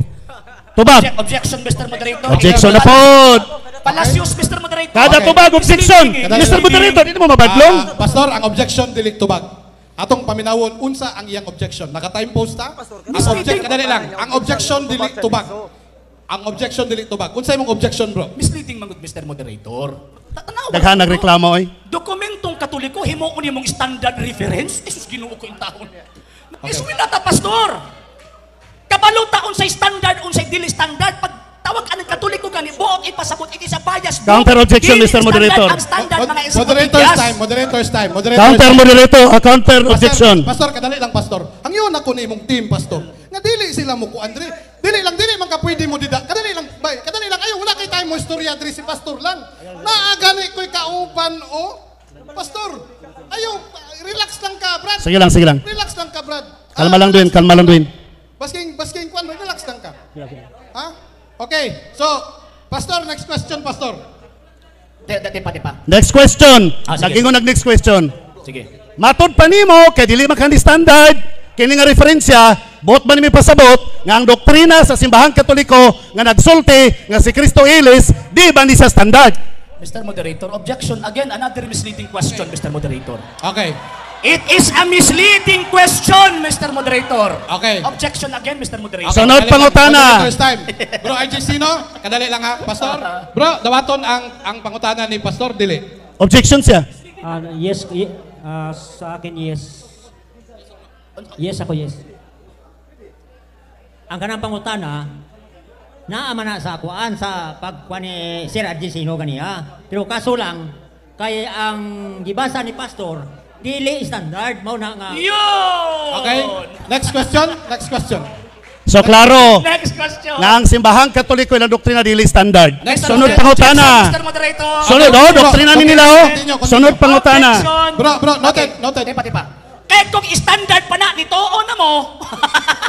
Tubag. Objection, Mr. Moderator. Objection na pod. Palacios, Mr. Moderator. Kada Okay. tubag objection. Kadali- Mr. Moderator, di mo mabadlong. Pastor, ang objection dili tubag. Atong paminawon unsa ang iyang objection. Naka-time post ta? Kadali lang. Ang objection dili tubag. Ang objection dili tubag. Unsa imong objection, bro? Misleading man gud, Mr. Moderator. Tanawa. Daghan nagreklamo oy. Dokumentong Katoliko himuon nimong standard reference. Jesus Ginoo ko intahon. Isuwilata pastor. Kabalo taon sa standard unsay dili standard pag tawag anang Katoliko gani buot ipasabot iti sa bias. Counter objection, Dili Mr. Moderator. Ang standard mga Moderator's encyclopedias. time, moderator's time, Counter moderator, counter objection. Pastor, kadali lang, pastor. Ang yun ako ni imong team, pastor. Nga dili sila mo ko, Andre. Dili man ka pwede mo dida. Kadali lang, bay. Kadali lang. Ayaw, wala kay tayo mo istorya, Andre, si pastor lang. Naagani ko'y kauban, o. Pastor, ayaw, relax lang ka, Brad. Sige lang. Relax lang ka, Brad. Kalma lang Dwin. Basking kwan, relax lang ka. Ha? Okay, so, pastor, next question, pastor. Di pa. Next question. Sige. Nagingon next question. Sige. Matod pa nimo kay dili man kandi standard kini nga referensya buot ba nimi pasabot nga ang doktrina sa simbahang Katoliko nga nagsulti nga si Kristo ilis di ba ni sa standard. Mr. Moderator, objection. Again, another misleading question, Mr. Moderator. Okay. It is a misleading question, Mr. Moderator. Okay. Objection again, Mr. Moderator. Okay. Sunod kadali lang. pangutana. Moderator's time. Bro, RJ Sino, kadali lang ha, pastor. Bro, dawaton ang pangutana ni pastor, dili. Objection siya. Yes, sa akin yes. Yes ako, yes. Ang kanang pangutana, naaman na sa akuan sa pagkuan ni Sir Argesino ganiya. Pero kaso lang, kay ang gibasa ni pastor, dili standard, mao na nga. Yun! Okay? Next question. So klaro Next question. nga ang simbahang Katoliko ilang doktrina dili standard. Next Sunod question. pangutana. Mr. Moderator. Sunod doktrina ni nila Continue. Sunod pangutana. Objection. Bro, noted. Tipa. Kaya kung standard pa na, nito o na mo.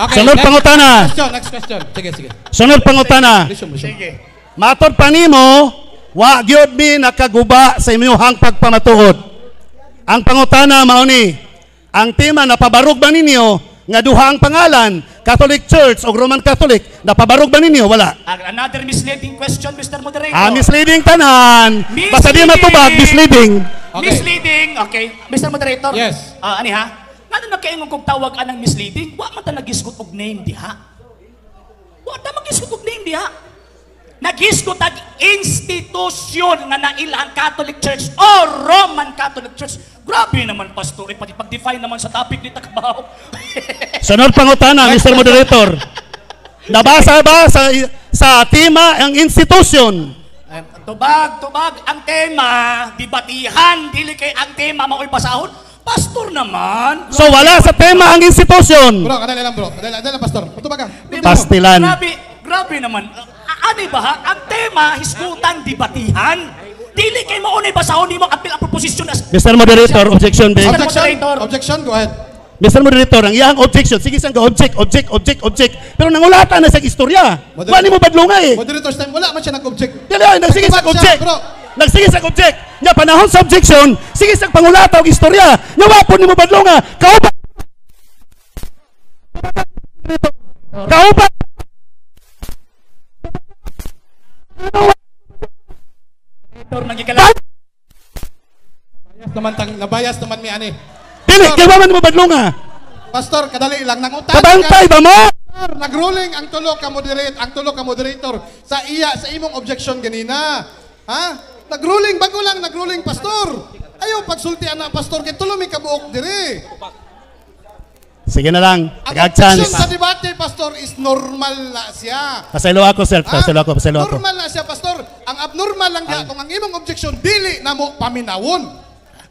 Okay, Sunod pangutana. Next question. Sige. Sunod pangutana. Listen. Sige. Matod pa nimo, wa gyud mi nakaguba sa imong pagpamatuod. Ang pangutana mao ni, ang tema na pabarog ba ninyo nga duha ang pangalan, Catholic Church o Roman Catholic, napabarog ba ninyo? Wala. Another misleading question, Mr. Moderator. Misleading tanan. Basta di matubag, misleading. Okay. Misleading. Okay. Mr. Moderator. Yes. Ani ha? Nga nagkaingon kong tawag anang misleading, wa man ta nagisgot og name diha. Wa ta magisgot og name diha. Nagisgot ang institusyon nga nailang Catholic Church o Roman Catholic Church. Grabe naman, Pastor. Pati pag-define naman sa topic ni Takabaw. Sunod pangutana, Mr. Moderator. Nabasa ba sa tema ang institusyon? Tubag. Ang tema, dibatihan, dili kay ang tema mao'y basahon. Pastor naman. So wala sa tema ang institusyon. Bro, kadali lang, pastor. Patubag ka. Pastilan. Grabe naman. Ano ba ha? Ang tema, hisgutan, dibatihan. Dili kay maunay basahon nimo apil ang proposisyon as Mr. Moderator, objection, Big. Moderator. Objection, go ahead. Mr. Moderator, ang iyang objection, sige sang object. Pero nangulatan na sa istorya. Wala mo badlunga eh. Moderator's time, wala man siya nag-object. Dili, nagsige sa Nagtubag siya, object. bro. Nagsige sa object. Nya panahon sa objection, sige sa pangulata og istorya. Nya wapon nimo badlunga. Kauban. Moderator, nagikala. Nabayas naman mi ani. Dili, kay wa man mo badlunga. Pastor, kadali lang nangutana. Kabantay ba mo? Nagruling ang tulo ka moderator sa imong objection ganina. Ha? Nagruling pastor. Ayaw pagsultian na pastor kay tulo mi kabuok diri. Sige na lang, Ang tagag-chance. objection sa debate pastor is normal na siya. Pasaylo ako, sir. Ha? Pasaylo ako. Normal na siya pastor. Ang abnormal lang diha kung ang imong objection dili na mo paminawon.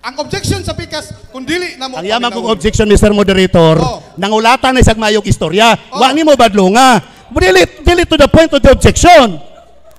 Ang objection sa pikas kung dili na mo Ang yaman kong paminawon. objection, Mr. Moderator, Oh. nangulatan na isang mayong istorya. Oh. Wa ni mo badlunga. Dili to the point of the objection.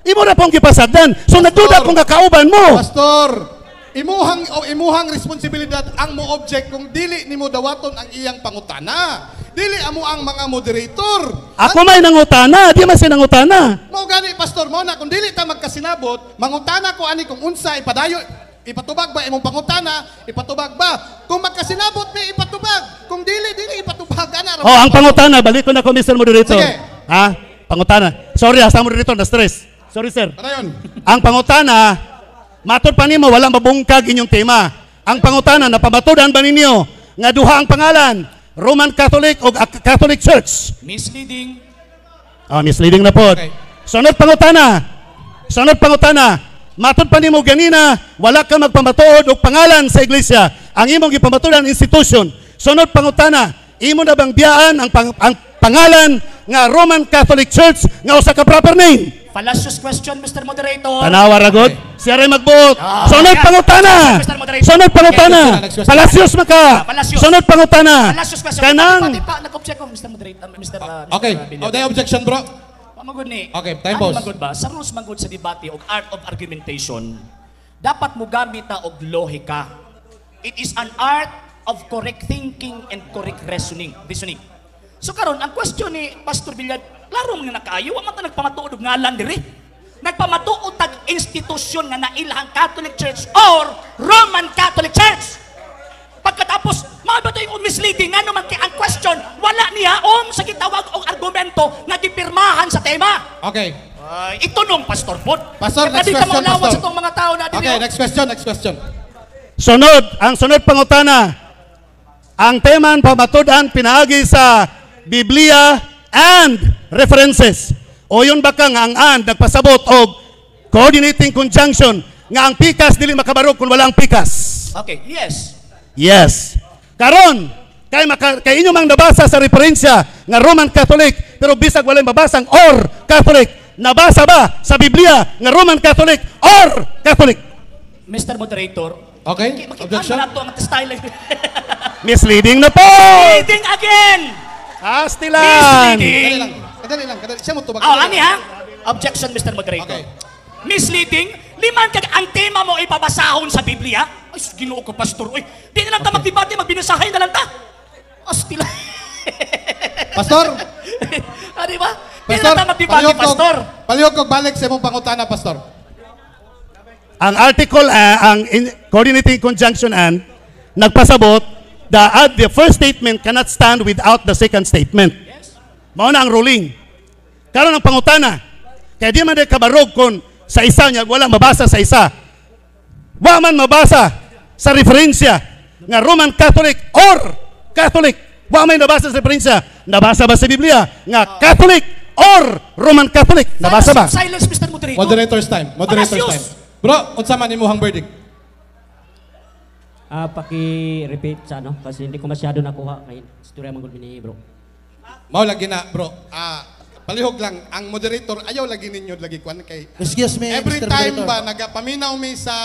Imo na pong gipasagdan. So nagduda kung kakauban mo. Pastor, imuhang responsibilidad ang mo object kung dili nimo dawaton ang iyang pangutana. Dili amo ang mga moderator. Ako may nangutana, di man siya nangutana. Mao gani pastor, mao na kung dili ta magkasinabot, mangutana ko ani kung unsa ipadayo. Ipatubag ba imong pangutana? Ipatubag ba? Kung magkasinabot may ipatubag. Kung dili ipatubag ana. Oh, ang pangutana, balik ko na ko, Mr. Moderator. Sige. Ha? Pangutana. Sorry, sa Moderator, na stress. Sorry, sir. Ano yun? Ang pangutana, matod pa nimo, walang mabungkag inyong tema. Ang pangutana, napamatudan ba ninyo nga duha ang pangalan, Roman Catholic o Catholic Church? Misleading. Oh, misleading na po. Okay. Sunod pangutana. Matod pa nimo ganina, wala ka magpamatuod og pangalan sa iglesia. Ang imong gipamatudan institution. Sunod pangutana, imo na bang biyaan ang pangalan nga Roman Catholic Church nga usa ka proper name? Fallacious question, Mr. Moderator. Tanawa ra gud. Siya ray magbuot. Sunod yeah. pangutana. Mr. Moderator. Sunod pangutana. Next question. Palacios man ka. Palacios. Sunod pangutana. Fallacious question. Kanang Nag-object ko, Mr. Moderator. Mr. Okay. Billy. Oh, the objection, bro. Pamagod ni. Okay, time ano pause. magod ba? Sa rules magod sa debate o art of argumentation, dapat mo gamit na og lohika. It is an art of correct thinking and correct reasoning. So karon ang question ni Pastor Villar, klaro nga nakaayo, wa man ta nagpamatuod og ngalan diri. Nagpamatuod tag institusyon nga nailhang Catholic Church or Roman Catholic Church. Pagkatapos, mabato yung misleading, nga naman ang question, wala niya sa gitawag o argumento nga dipirmahan sa tema. Okay. Itunong, Pastor Pod. Pastor, next Pwede ka question, maulawan Pastor. sa itong mga tao natin. Okay, next question. ang sunod pangutana. Ang teman pamatudan pinaagi sa Biblia and references. O yun ba ka nga ang and nagpasabot og coordinating conjunction nga ang pikas dili makabarog kung wala ang pikas. Okay, yes. Yes. Karon, kay inyo mang nabasa sa referensya nga Roman Catholic, pero bisag walay mabasang or Catholic, nabasa ba sa Biblia nga Roman Catholic or Catholic? Mr. Moderator. Okay, objection. Makikita na ito ang style. Misleading na po! Misleading again! Astilan! Misleading! Kadali lang. Siya mo tubag. Ani ha? Objection, Mr. Moderator. Okay. Misleading? Liman kag ang tema mo ipabasahon sa Biblia? Ay, Ginoo ko, Pastor. Uy, di na lang ta magdebate, magbinasahay na lang ta. Astila. Pastor, Di ba? Di na lang ta magdebate, Pastor. Palihog kog balik sa imong pangutana, Pastor. Ang article, coordinating conjunction and, nagpasabot, the first statement cannot stand without the second statement. Mao na ang ruling. Karon ang pangutana, kaya di man din kabarog kung sa isa niya, walang mabasa sa isa. Wa man mabasa sa referensya nga Roman Catholic or Catholic. Wa may nabasa sa referensya. Nabasa ba sa Biblia nga Catholic or Roman Catholic? Nabasa ba? Silence, Mr. Moderator. Moderator's time. Palacios. Bro, unsa man imong verdict? Paki-repeat sa ano, kasi hindi ko masyado nakuha kay istorya mangod ni bro. Mao lagi na, bro. Palihog lang, ang moderator ayaw lagi ninyo lagi kwan kay Excuse me, every Mr. time Moderator. ba nagapaminaw mi sa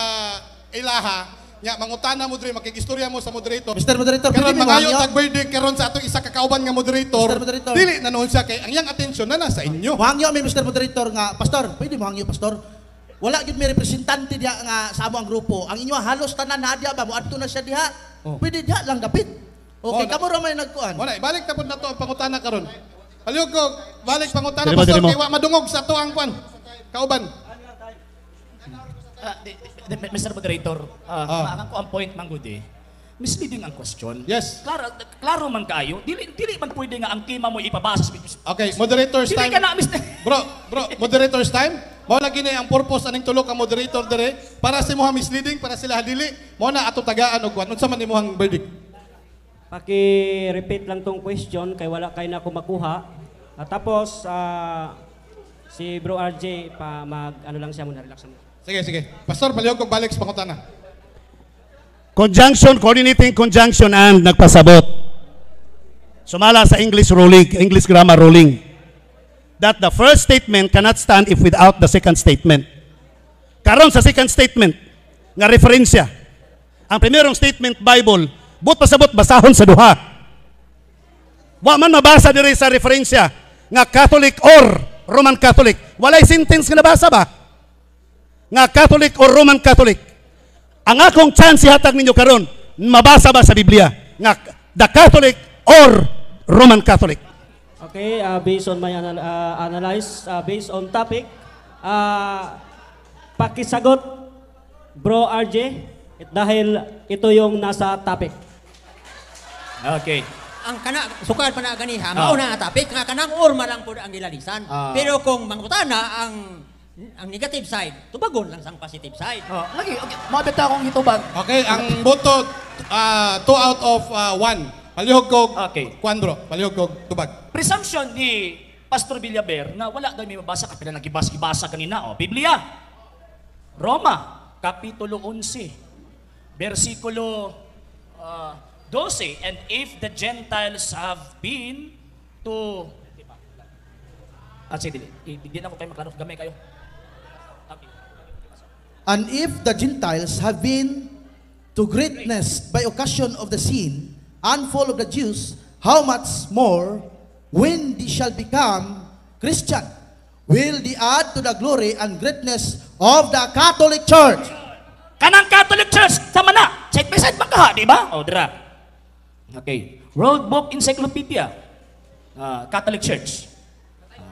ilaha nya mangutana mo diri makikistorya mo sa moderator. Mr. Moderator, karon pwede mo mangayo hangyo? tag verdict karon sa atong isa ka kauban nga moderator. Mr. Moderator. Dili na noon siya kay ang iyang atensyon na nasa inyo. Muhangyo mi Mr. Moderator nga, Pastor, pwede mo hangyo, Pastor. Wala gyud may representante diha nga sa amo ang grupo. Ang inyo halos tanan na diha ba mo adto na siya diha. Oh. Pwede diha lang dapit. Okay, Wala. kamo ra may nagkuan. Wala, balik tapos na to ang pangutana karon. Palihog ko, balik pangutana Dili mo, pastor dili mo. kay wa madungog sa to ang kwan. Kauban. Mr. Moderator, maangang ko ang point man gud eh. Misleading ang question. Yes. Klaro man kaayo. Dili man pwede nga ang tema mo ipabasa sa video. Okay, moderators Dili time. ka na, Mr. Bro, moderators time. Mao lagi na ang purpose aning tulo ka moderator dire para sa imong misleading para sila dili mo na ato tagaan og kwan. Unsa man imong verdict? Paki-repeat lang tong question kay wala kay na ako makuha. Tapos si Bro RJ pa ano lang siya muna, relax mo. Sige. Pastor, palihog kog balik sa pangutana. Conjunction, coordinating conjunction and nagpasabot. Sumala sa English ruling, English grammar ruling. That the first statement cannot stand if without the second statement. Karon sa second statement, nga referensya. Ang primerong statement, Bible, but pasabot basahon sa duha. Wa man mabasa diri sa referensya nga Catholic or Roman Catholic. Walay sentence nga nabasa ba? Nga Catholic or Roman Catholic. Ang akong chance hatag ninyo karon, mabasa ba sa Biblia nga the Catholic or Roman Catholic? Okay, based on my analyze, based on topic, pakisagot Bro RJ dahil ito yung nasa topic. Okay. Ang sukad pa na ganiha, mauna nga topic, nga kanang orma lang po ang gilalisan. Pero kung mangutana ang negative side, tubagon lang sang positive side. Lagi, okay. Mabita akong hitubag. Okay, ang boto 2 out of 1. Palihog kog kwan bro, palihog kog tubag. Presumption ni Pastor Villaber na wala daw may mabasa kapila nagibasa kanina. Biblia. Roma, Kapitulo 11, versikulo 12. And if the Gentiles have been to... sige, hindi na ko tayo maklaro. Gamay kayo. And if the Gentiles have been to greatness by occasion of the sin and fall of the Jews, how much more when they shall become Christian will they add to the glory and greatness of the Catholic Church? Kanang Catholic Church, sama na. Side by side magkaha, di ba? Dira. Okay. World Book Encyclopedia. Catholic Church.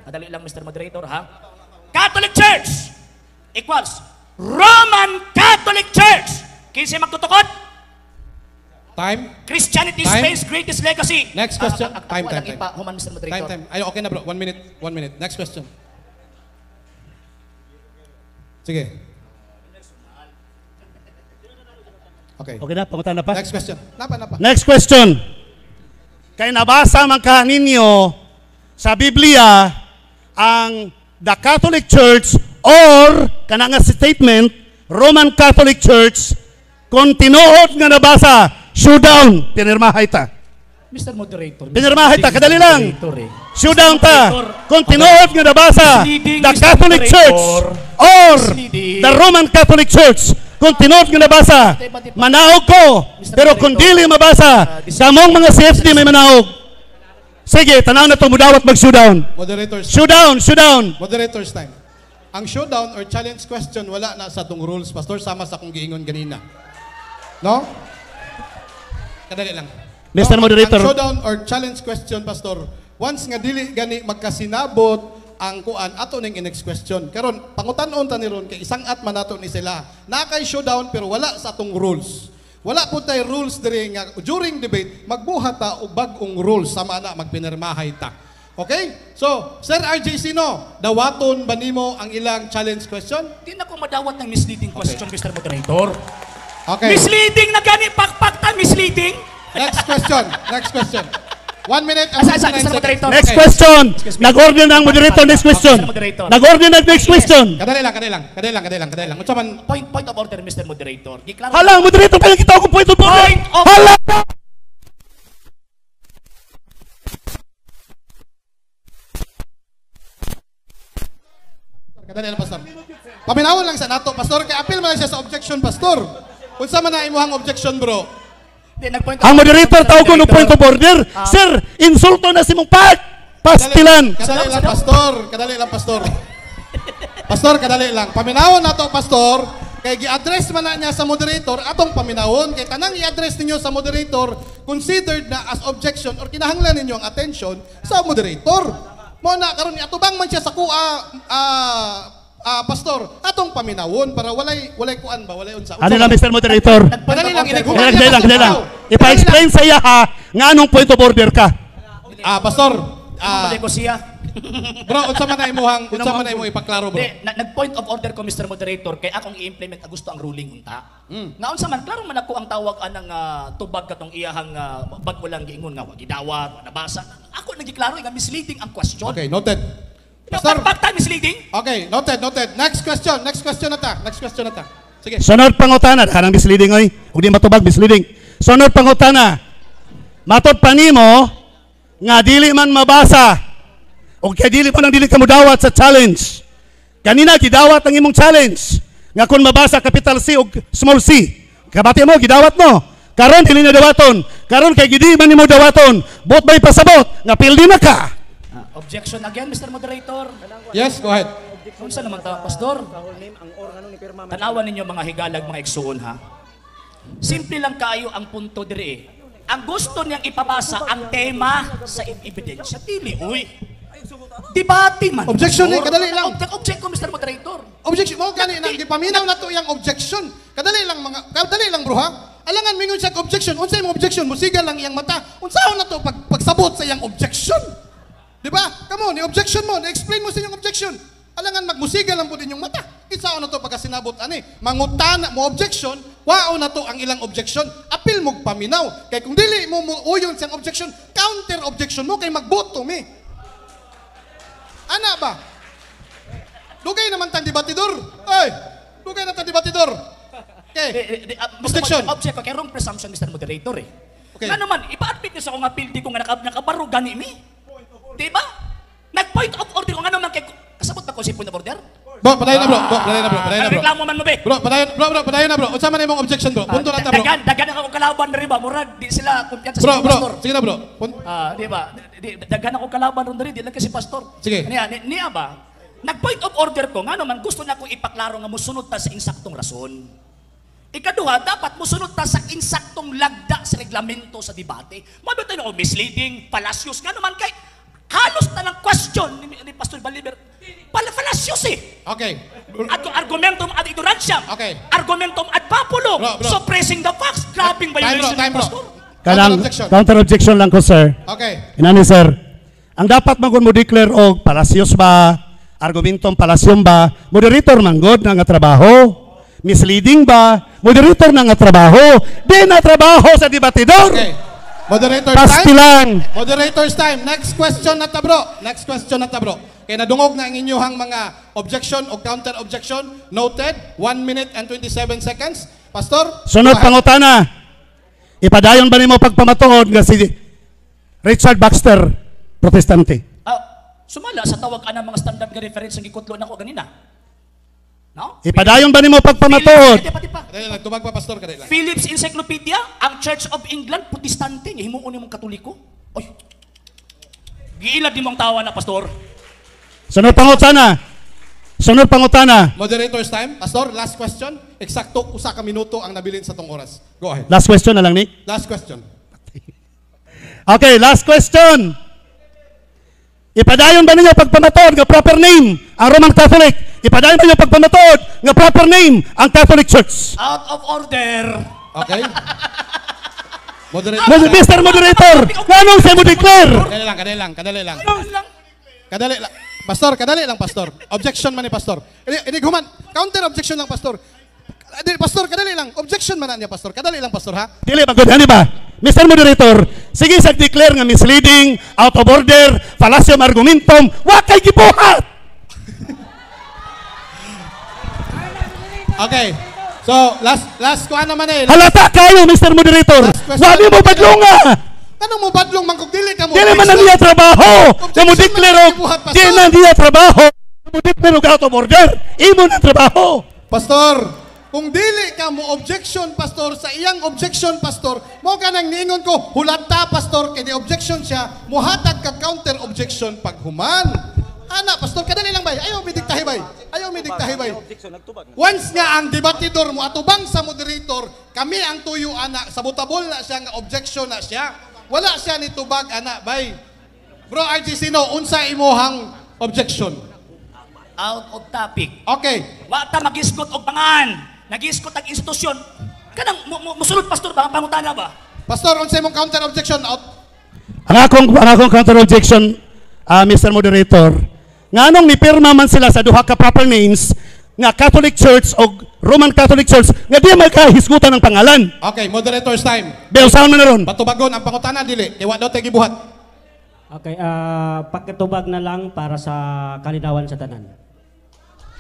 Madali lang, Mr. Moderator, ha? Catholic Church equals Roman Catholic Church. Kinsa magtutukod? Time. Christianity Time. Spain's greatest legacy. Next question. Time. Human, Mr. Moderator. Time. Ay, okay na bro. 1 minute. Next question. Sige. Okay. Okay na, pangutan na pa. Next question. Napa. Next question. Kay nabasa man ka ninyo sa Biblia ang the Catholic Church or kana nga statement Roman Catholic Church kung tinuod nga nabasa showdown pinirmahay ta. Mr. Moderator. Pinirmahay ta kadali lang. Moderator, eh. Showdown ta kung tinuod nga nabasa Misleading, the Mr. Catholic Church or Misleading. the Roman Catholic Church kung tinuod nga nabasa manaog ko pero kung dili mabasa kamong mga CFD may manaog. Sige, tanaw na to mudawat mag-showdown. Moderators. Showdown. Moderators time. Ang showdown or challenge question wala na sa tong rules, Pastor, sama sa kong giingon ganina. No? Kadali lang. Mr. Moderator. Ang showdown or challenge question, Pastor, once nga dili gani magkasinabot ang kuan ato ning next question. Karon pangutan-on ta ni ron kay isang at man nato ni sila. Na kay showdown pero wala sa atong rules. Wala po tayo rules diri nga during debate magbuhat ta og bag-ong rules sama na magpinirmahay ta. Okay? So, Sir RJ Sino, dawaton ba nimo ang ilang challenge question? Di na ko madawat ng misleading question, Mr. Moderator. Okay. Misleading na gani pakpak ta, misleading. Next question. 1 minute and Asa, 59 Mr. Moderator. seconds. Next question. Excuse me. Nag-order ng moderator next question. Mr. Moderator. Nag-order ng next question. Kadali lang. Unsa man Point of order, Mr. Moderator. Giklaro. Hala, moderator pa kita ko point of order. Point of Hala. Kadali lang, Pastor. Paminawon lang sa nato, Pastor, kay appeal man lang siya sa objection, Pastor. Unsa man na imuhang objection, bro? Di, nag-point of Ang order, moderator Mr. tawag ko ng Moderator. point of order. Sir, insulto na si mong pastilan. Kadali lang, Pastor. Pastor, kadali lang. Paminawon nato, Pastor, Kay gi-address man na niya sa moderator atong paminawon kay tanang i-address ninyo sa moderator considered na as objection or kinahanglan ninyo ang attention sa moderator. Mo na karon atubang man siya sa pastor atong paminawon para walay kuan ba walay unsa. Ano lang Mr. Moderator? Padali lang Kadali lang. Ipa-explain sa iya ha nga anong point of order ka. Pastor. Balik ko siya. Bro, unsa man na imong ipaklaro bro? Nag-point of order ko, Mr. Moderator, kay akong i-implement ang gusto ang ruling unta. Nga unsa man, klaro man ako ang tawag anang tubag katong iyahang bag walang giingon nga, wag gidawat, wag nabasa. Ako nagiklaro nga misleading ang question. Okay, noted. Pastor, bakta misleading? Okay, noted. Next question na ta. Sige. Sunod pangutana, kanang misleading oy. Ug di matubag misleading. Sunod pangutana. Matod pa nimo nga dili man mabasa. O kaya dili ka mo dawat sa challenge. Kanina gidawat ang imong challenge. Nga kung mabasa capital C o small c. Kabati mo gidawat mo. Karon dili na dawaton. Karon kay gidi man nimo dawaton. Bot bay pasabot nga pildi na ka. Objection again, Mr. Moderator. Yes, go ahead. Unsa naman ta, Pastor? Tanawan ninyo mga higalag, mga igsuon ha. Simple lang kayo ang punto diri. Ang gusto niyang ipabasa ang tema sa ebidensya. Dili, uy. Debate man. Objection eh, kadali lang. Object ko, Mr. Moderator. Objection mo gani nang gipaminaw na to yang objection. Kadali lang bro ha. Alangan mingon siya objection. Unsa imong objection? Musiga lang iyang mata. Unsaon na to pagsabot sa iyang objection? Di ba? Kamo ni objection mo, ni-explain mo sa iyong objection. Alangan magmusiga lang po din yung mata. Isaon na to pagkasinabot ani. Mangutana mo objection, wao na to ang ilang objection. Apil mo paminaw. Kay kung dili mo uyon siyang objection, counter objection mo kay magboto mi. Ana ba? Dugay naman tang debatidor. Ay, dugay na tang debatidor. Okay. Objection. Object ko kay wrong presumption, Mr. Moderator eh. Okay. Nga naman, ipa-admit niyo sa akong apildi ko nga nakabaro gani mi. Diba? Nag-point of order ko nga naman kay kasabot ba ko si point of order? Bro, padayon na bro. Padayon na bro. Reklamo man mo be. Bro, padayon na bro. Unsa man imong objection bro? Punto na ta bro. Dagan ako kalaban na rin ba? Murag, di sila kumpiyansa Bro, sa pastor. sige na bro. Di ba? Dagan ako kalaban rin, di lang kasi pastor. Sige. Niya ba? Nag-point of order ko, nga naman gusto na ko ipaklaro nga musunod ta sa insaktong rason. Ikaduha, dapat musunod ta sa insaktong lagda sa reglamento sa debate. Mabito na misleading, fallacious, nga naman kay halos na ng question ni Pastor Baliber. Fallacious eh. Okay. Argumentum ad ignorantiam. Okay. Argumentum ad populo. Bro. Suppressing the facts. Grabing violation Time ni bro. Pastor. Kanang counter objection lang ko sir. Okay. Inani sir. Ang dapat man mo declare og palasyos ba, argumentum palasyom ba, moderator man god nga trabaho. Misleading ba, moderator na nga trabaho. Di na trabaho sa debatidor. Okay. Moderator's Pastilan. time. Moderator's time. Next question na ta bro. Kaya nadungog na ang inyong mga objection o counter objection. Noted. 1 minute and 27 seconds. Pastor. Sunod pangutana. Ipadayon ba nimo pagpamatuod nga si Richard Baxter, protestante? Sumala sa tawag ana mga standard nga reference ang gikutlo nako ganina. No? Ipadayon ba nimo pagpamatuod? Kadali lang. Tubag pa pastor. Kadali lang. Phillips Encyclopedia, ang Church of England, protestante, himuon nimong katoliko. Oy. Giilad nimong tawa na, pastor. Sunod pangutana. Moderator's time. Pastor, last question. Eksakto usa ka minuto ang nabilin sa tong oras. Go ahead. Last question na lang, Nick. Last question. Okay, last question. Ipadayon ba ninyo pagpamatuod nga proper name ang Roman Catholic? Ipadayon ba ninyo pagpamatuod nga proper name ang Catholic Church? Out of order. Okay? Mr. Moderator, anong sa mo declare? Kadali lang. Kadali lang, pastor. Objection man ni pastor. Ini human. Counter objection lang, pastor. Pastor, kadali lang. Objection man niya, pastor. Kadali lang, pastor, ha? Dili ba good, ba? Mr. Moderator, sige sa declare nga misleading, out of order, fallacium argumentum, wa kay gibuhat. Okay. So, last kuan naman eh. Halata kayo, Mr. Moderator. Wali mo badlunga. Ano mo badlong mangkog dili ka mo? Dili man na niya trabaho. Nga mo declare og dili na niya trabaho. Nga mo declare og out of order. Imo na trabaho. Pastor, kung dili ka mo objection, pastor, sa iyang objection, pastor, mo ka nang niingon ko, hulata, pastor, kaya objection siya, muhatag ka counter objection paghuman. Ana, pastor, kadali lang bay. Ayaw midiktahi bay. Ayaw midiktahi bay. Once nga ang debatidor mo atubang sa moderator, kami ang tuyo ana sa butabol na siya nga objection na siya. Wala siya ni tubag ana bay. Bro RG Sino, unsa imuhang objection? Out of topic. Okay. Wa ta mag-iskot og pangan. Nag-iskot ang institusyon. Kanang musulod pastor ba ang pangutana ba? Pastor, unsa imong counter objection out? Ang akong counter objection, Mr. Moderator, nga anong nipirma man sila sa duha ka proper names nga Catholic Church o Roman Catholic Church nga di may kahisgutan ng pangalan. Okay, moderator's time. Beusahan mo na ron. Batubagon ang pangutana dili. Kay wa daw tay gibuhat. Okay, pakitubag na lang para sa kalinawan sa tanan.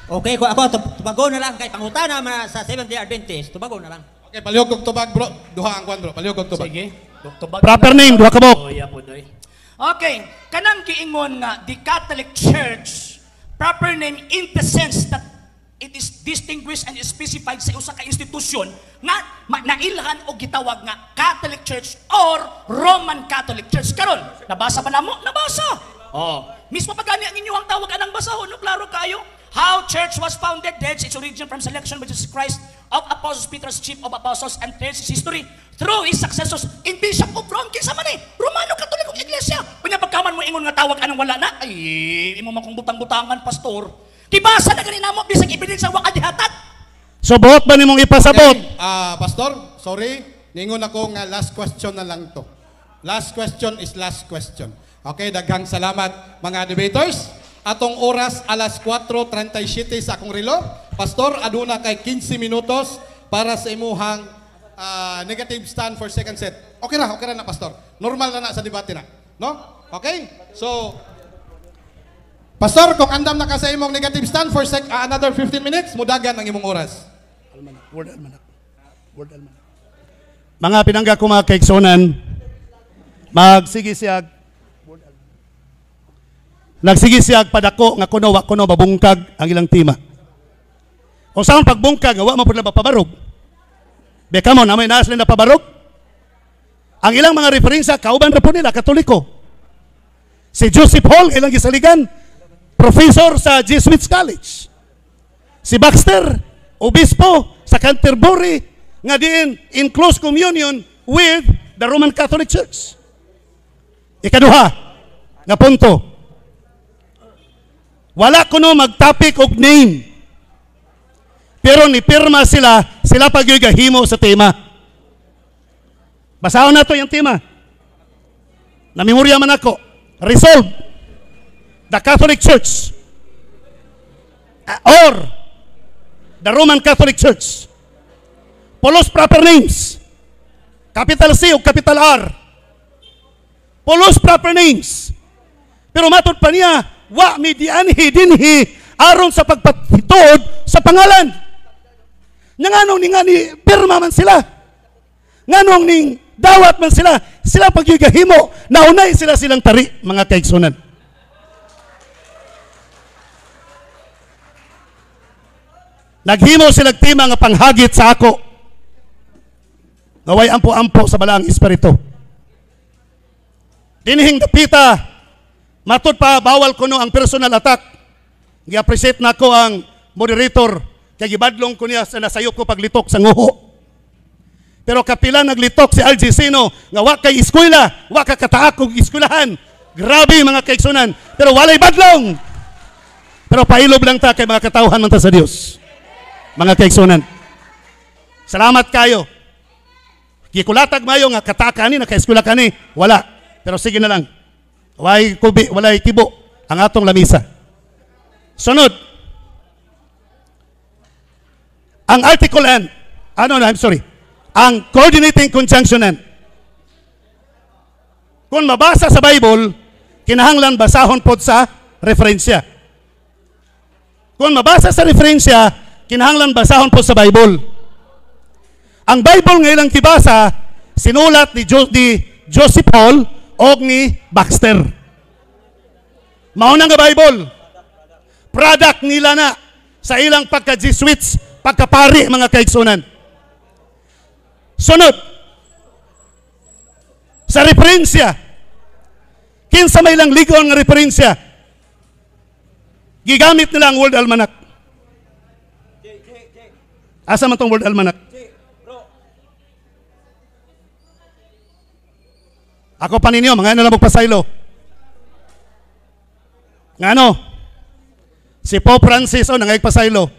Okay, kung ako, tubago na lang kay pangutana sa Seventh-day Adventist, tubago na lang. Okay, palihog og tubag bro. Duha ang kwan bro. Palihog og tubag. Sige. Tubag Proper na- name, duha ka buok. Oh, yeah, po, doy. Okay, kanang giingon nga the Catholic Church proper name in the sense that it is distinguished and specified sa usa ka institusyon nga nailhan o gitawag nga Catholic Church or Roman Catholic Church. Karon, nabasa ba namo? Nabasa. Oh, mismo pagani ang inyong tawag anang basahon, no klaro kayo. How church was founded, dates its origin from selection by Jesus Christ of Apostles, Peter's chief of apostles, and traces his history through his successors in Bishop of Rome. Kinsa man eh, Romano Katolikong Iglesia. Kunya pagkaman mo ingon nga tawag anang wala na, ay imo man kung butang-butangan pastor. Tibasa na ganina mo bisag ebidensya wa kadihatat. So buot ba nimong ipasabot? Okay, pastor, sorry. Ningon ako nga last question na lang to. Last question is last question. Okay, daghang salamat mga debaters. Atong oras alas 4:37 sa akong relo. Pastor, aduna kay 15 minutos para sa imuhang negative stand for second set. Okay ra na pastor. Normal na sa debate na, no? Okay? So pastor, kung andam na ka sa imong negative stand for another 15 minutes, mudagan ang imong oras. Mga pinangga ko mga kaiksonan, nagsigi siyag padako nga kuno wa kuno babungkag ang ilang tema. Kung saan pagbungkag wa man pud na pabarog. Beka mo na may naas na pabarog. Ang ilang mga referensya kauban ra po nila Katoliko. Si Joseph Hall ilang gisaligan, professor sa Jesuits College. Si Baxter, obispo sa Canterbury nga diin in close communion with the Roman Catholic Church. Ikaduha nga punto. Wala kuno mag-topic og name. Pero nipirma sila pagyugahimo sa tema. Basahon nato yung tema. Namemorya man ako. Resolve. The Catholic Church or the Roman Catholic Church. Pulos proper names. Capital C o capital R. Pulos proper names. Pero matod pa niya, wa mi dianhi dinhi aron sa pagpatitod sa pangalan. Nganong ni pirma man sila. Nganong ning dawat man sila pagyugahimo, naunay silang tari mga kaigsunan. Naghimo sila tema nga panghagit sa ako. Naway ampo-ampo sa balaang espiritu. Dinhing dapita matod pa bawal kuno ang personal attack. Gi-appreciate nako ang moderator kay gibadlong ko niya sa nasayop ko paglitok sa nguho. Pero kapila naglitok si RG Sino nga wa kay eskwela, wa ka kataak og eskwelahan. Grabe mga kaigsunan, pero walay badlong. Pero pailob lang ta kay mga katawhan man ta sa Dios. Mga kaigsunan. Salamat kayo. Gikulatag mayo nga kataak kani na kay eskwela kani, wala. Pero sige na lang. Walay kubi, walay tibo ang atong lamisa. Sunod. Ang article N. Ang coordinating conjunction N. Kung mabasa sa Bible, kinahanglan basahon pod sa referensya. Kung mabasa sa referensya, kinahanglan basahon pod sa Bible. Ang Bible nga ilang tibasa, sinulat ni Joseph Hall o ni Baxter. Mauna nga Bible. Product nila na sa ilang pagka-Jesuits, pagkapari mga kaigsunan. Sunod. Sa referensya. Kinsa may ilang ligon nga referensya. Gigamit nila ang World Almanac. Asa man tong World Almanac? Ako pa ninyo, mga ano lang magpasaylo. Nga ano? Si Pope Francis, nangayagpasaylo.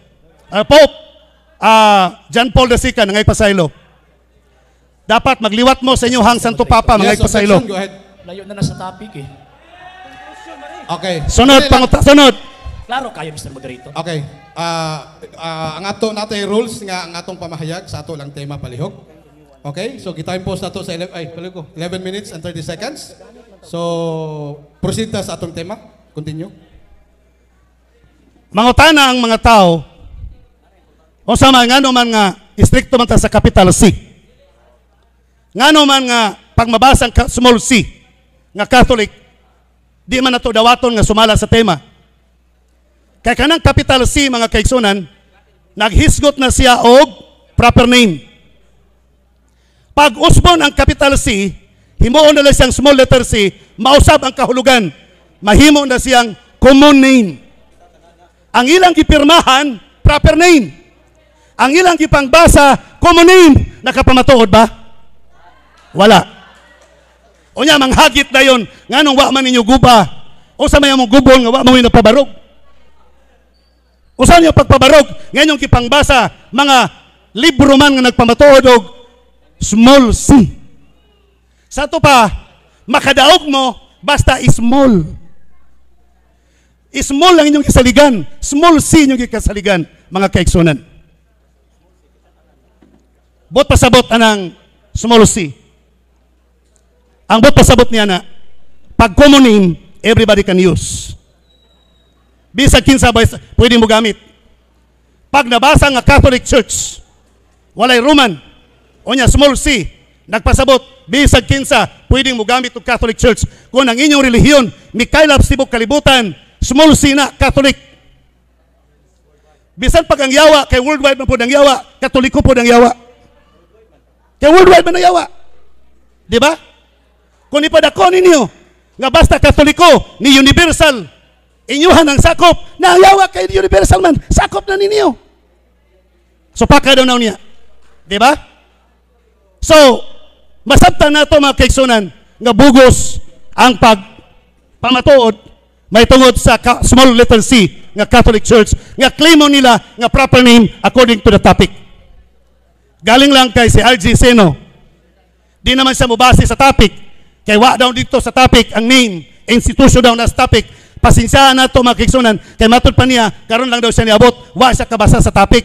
Pope John Paul II, nangayagpasaylo. Dapat magliwat mo sa inyong Santo Papa, mangayagpasaylo. Go ahead. Layo na sa topic eh. Okay. Sunod, sunod. Klaro kayo, Mr. Moderator. Okay. Ang ato natay rules nga ang atong pamahayag sa ato lang tema palihog. Okay? So gitime post nato sa 11 minutes and 30 seconds. So proceed ta sa atong tema. Continue. Mangutana ang mga tao o sa mga ngano man nga istrikto man ta sa capital C. Ngano man nga pag mabasa ang small C nga Catholic, di man nato dawaton nga sumala sa tema. Kaya kanang capital C, mga kaigsunan, naghisgot na siya og proper name. Pag usbon ang capital C, himuon na lang siyang small letter C, mausab ang kahulugan, mahimo na siyang common name. Ang ilang gipirmahan, proper name. Ang ilang gipangbasa, common name. Nakapamatuod ba? Wala. O niya, manghagit na yun, nga nung wa man ninyo guba, o sa may among gubon, nga wa man ninyo pabarog. O saan niyo pagpabarog, ngayong kipangbasa, mga libro man nga nagpamatuod og small C. Sa ito pa, makadaog mo, basta small. Small lang inyong kasaligan. Small C inyong kasaligan, mga kaigsunan. Bot pasabot anang small C. Ang bot pasabot niya na, pag common name, everybody can use. Bisag kinsa ba pwede mo gamit. Pag nabasa nga Catholic Church, walay Roman, o niya small C, nagpasabot, bisag kinsa pwede mo gamit ng Catholic Church. Kung ang inyong relihiyon, Mikailab Sibok Kalibutan, small C na, Catholic. Bisan pag ang yawa, kay worldwide man po ang yawa, Katoliko po ang yawa. Kay worldwide man ang yawa. Di ba? Kung ipadako ninyo, nga basta Katoliko, ni Universal, inyuhan ang sakop, na yawa kay Universal man, sakop na ninyo. So paka daw na niya. Di ba? So, masabtan na ito mga kaigsunan, nga bugos ang pagpamatuod, may tungod sa small letter C, nga Catholic Church, nga claimo nila nga proper name according to the topic. Galing lang kay si RG Seno. Di naman siya mubase sa topic. Kaya wa daw dito sa topic ang name, institution daw na sa topic. Pasensyahan na ito mga kaigsunan, kaya matod pa niya, karon lang daw siya niabot, wa siya kabasa sa topic.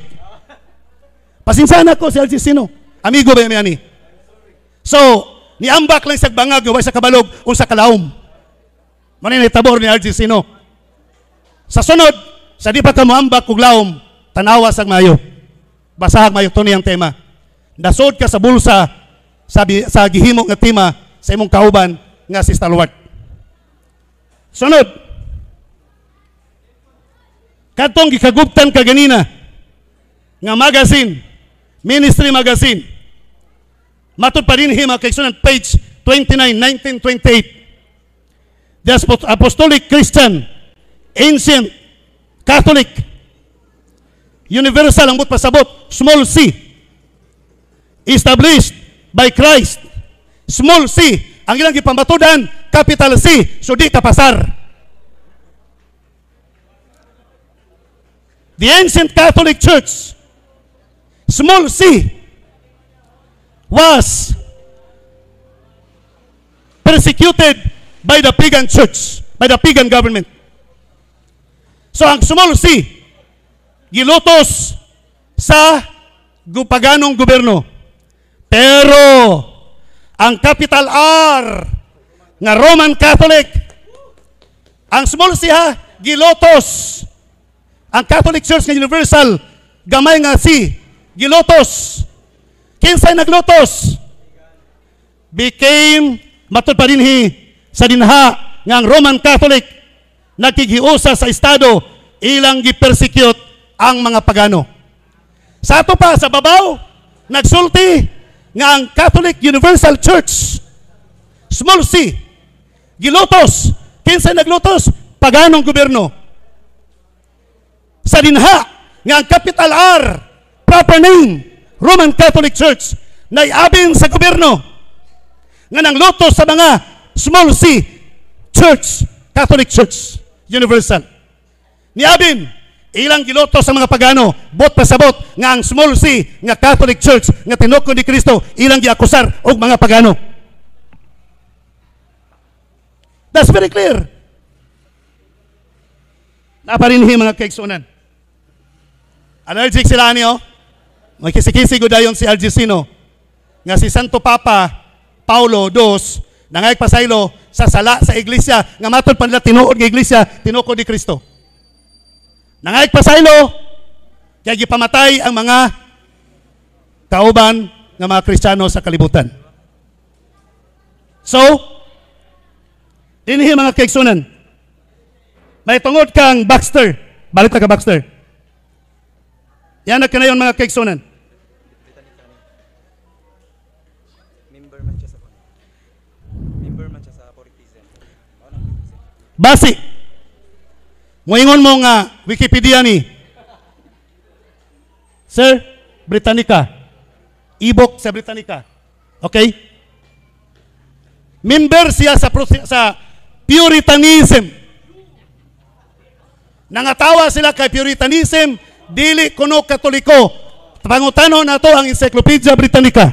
Pasensyahan na ko si RG Seno. Amigo ba yan ni? So, niambak lang siya bangag, wa siya kabalog, unsa kalawom. Manin tabor ni RG Seno. Sa sunod, sa di pa ka muambak kung lawom, tanawa sa mayo. Basahag mayo ito niyang tema. Nasod ka sa bulsa, sa gihimo nga tema, sa imong kauban nga si Stalwart. Sunod. Katong gikaguptan ka ganina nga magazine, Ministry Magazine. Matod pa rin hima kay sunan page 29, 1928. The Apostolic Christian, Ancient, Catholic, Universal ang pasabot, small C. Established by Christ. Small C, ang ilang gipambatudan, capital C, so di kapasar. The Ancient Catholic Church, small C, was persecuted by the pagan church, by the pagan government. So ang small C, gilutos sa paganong gobyerno. Pero ang capital R nga Roman Catholic, ang small C ha, gilotos. Ang Catholic Church nga Universal, gamay nga C, gilotos. Kinsay naglotos? Became matod pa dinhi sa dinha nga ang Roman Catholic nagkigiusa sa estado, ilang gipersecute ang mga pagano. Sa ato pa sa babaw, nagsulti nga ang Catholic Universal Church, small C, gilotos. Kinsay naglotos? Paganong gobyerno. sa dinha nga ang capital R, proper name, Roman Catholic Church, na iabin sa gobyerno nga nangluto sa mga small C Church, Catholic Church, Universal. Niabin, ilang giloto sa mga pagano, bot pasabot nga ang small C nga Catholic Church nga tinukod ni Kristo, ilang giakusar og mga pagano. That's very clear. Naparinhi mga kaigsunan. Allergic sila niyo. May kisi-kisi dayon si RG Sino nga si Santo Papa Paulo II nangayag pasaylo sa sala sa iglesia nga matod pa nila tinuod nga iglesia tinukod ni Kristo. Nangayag pasaylo kaya gipamatay ang mga kauban nga mga Kristiyano sa kalibutan. So, dinhi mga kaigsunan, may tungod kang Baxter. Balik ka Baxter. Yan na kanayon mga kaigsunan. Member man siya sa politician. Basi, moingon mo nga Wikipedia ni Sir Britannica. Ibok sa Britannica. Okay? Member siya sa Puritanism. Nangatawa sila kay Puritanism, dili kuno Katoliko. Pangutano na to ang Encyclopedia Britannica.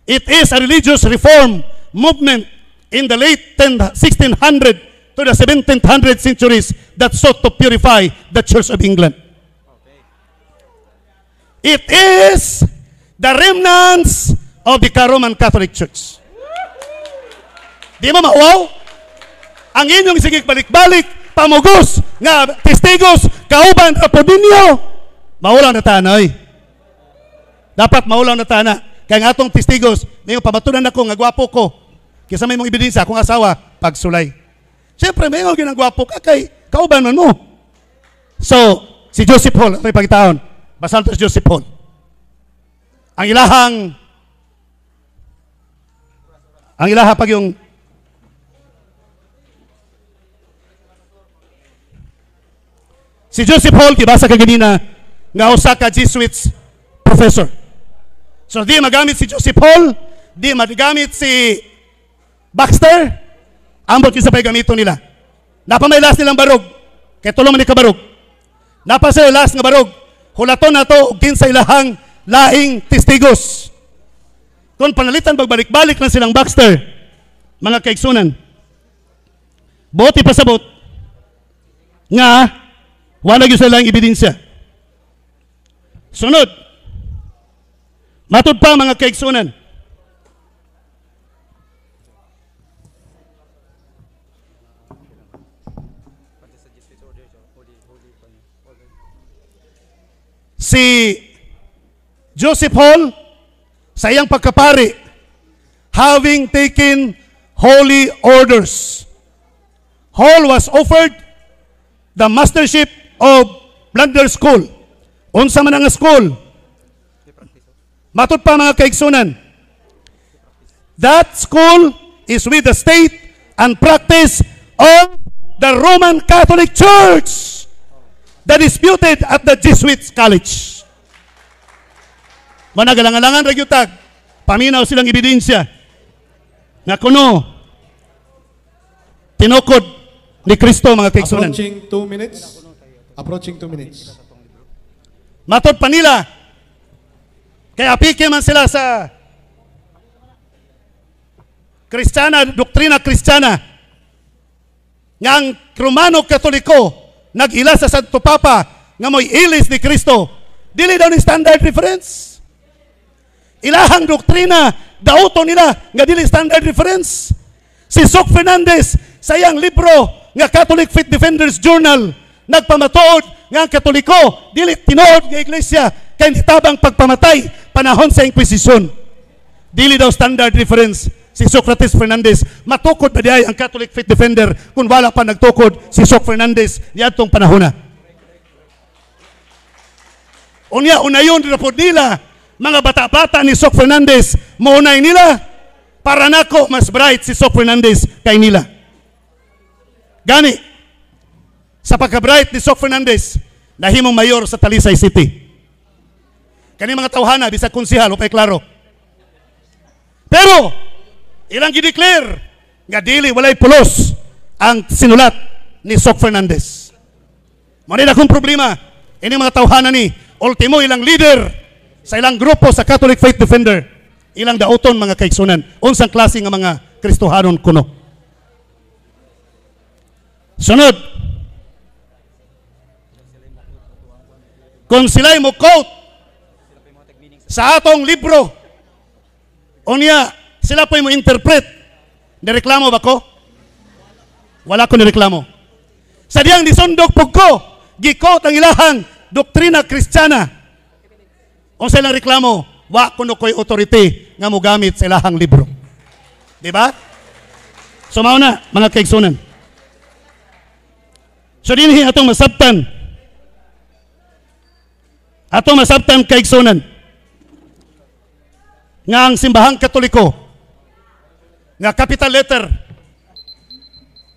It is a religious reform movement in the late 1600 to the 1700 centuries that sought to purify the Church of England. It is the remnants of the Roman Catholic Church. Di mo mauwaw? Ang inyong sigig balik-balik, pamugos, nga testigos, kauban, apodinyo, maulaw na tanay. Dapat maulaw na tana. Kaya nga atong testigos, may pamatunan ako, nga gwapo ko. Kisa may mong ebidensya, akong asawa, pagsulay. Siyempre, may nga ginagwapo ka kay kauban man mo. So, si Joseph Hall, ito yung pagkitaon, Basantos Joseph Hall. Ang ilaha pag yung si Joseph Hall, kibasa ka ganina, nga usa ka Jesuits professor. So, di magamit si Joseph Hall, di magamit si Baxter, ambot yung sabay gamito nila. Napamay last nilang barog, kaya tulong man ni kabarog. Napasay last nga barog, hulaton na to, kinsa ilahang laing testigos. Kung panalitan, magbalik-balik na silang Baxter, mga kaigsunan. Buti pasabot, nga, wala yung silang ebidensya. Sunod, matod pa mga kaigsunan. Si Joseph Hall, sa iyang pagkapari, having taken holy orders, Hall was offered the mastership of Blundell School. Unsa man ang school? Matod pa mga kaigsunan. That school is with the state and practice of the Roman Catholic Church that is disputed at the Jesuits College. Managalangalangan ragyutag, paminaw silang ebidensya nga kuno tinukod ni Kristo mga kaigsunan. Approaching 2 minutes. Approaching 2 minutes. Matod pa nila, kaya apike man sila sa Kristiyana, doktrina Kristiyana, nga ang Romano Katoliko nag-ila sa Santo Papa nga mo'y ilis ni Kristo, dili daw ni standard reference. Ilahang doktrina, dauto nila nga dili standard reference. Si Sok Fernandez sa iyang libro nga Catholic Faith Defenders Journal nagpamatuod nga ang Katoliko dili tinuod nga iglesia kay nitabang pagpamatay panahon sa Inquisition. Dili daw standard reference si Socrates Fernandez. Matukod ba diay ang Catholic Faith Defender kung wala pa nagtukod si Sok Fernandez niadtong panahon na. Unya unayon report nila mga bata-bata ni Sok Fernandez, maunay nila, para nako mas bright si Sok Fernandez kay nila. Gani, sa pagka-bright ni Sok Fernandez, nahimong mayor sa Talisay City. Kani mga tawhana, bisag konsihal, upay klaro. Pero, ilang gideclare, nga dili walay pulos ang sinulat ni Sok Fernandez. Manila akong problema, ini mga tawhana ni, ultimo ilang leader sa ilang grupo sa Catholic Faith Defender, ilang dauton mga kaigsunan, unsang klase nga mga Kristohanon kuno. Sunod, kung sila'y mo quote sa atong libro, unya, sila po'y mo interpret, nireklamo ba ko? Wala ko nireklamo. Sa diyang nisundok po ko, gikot ang ilahang doktrina kristyana. Kung silang reklamo, wa kuno ko'y authority nga mo gamit sa ilahang libro. Diba? So mauna, mga kaigsunan. So dinhi atong masabtan. Atong masabtan kaigsunan. Nga ang simbahang Katoliko, nga capital letter,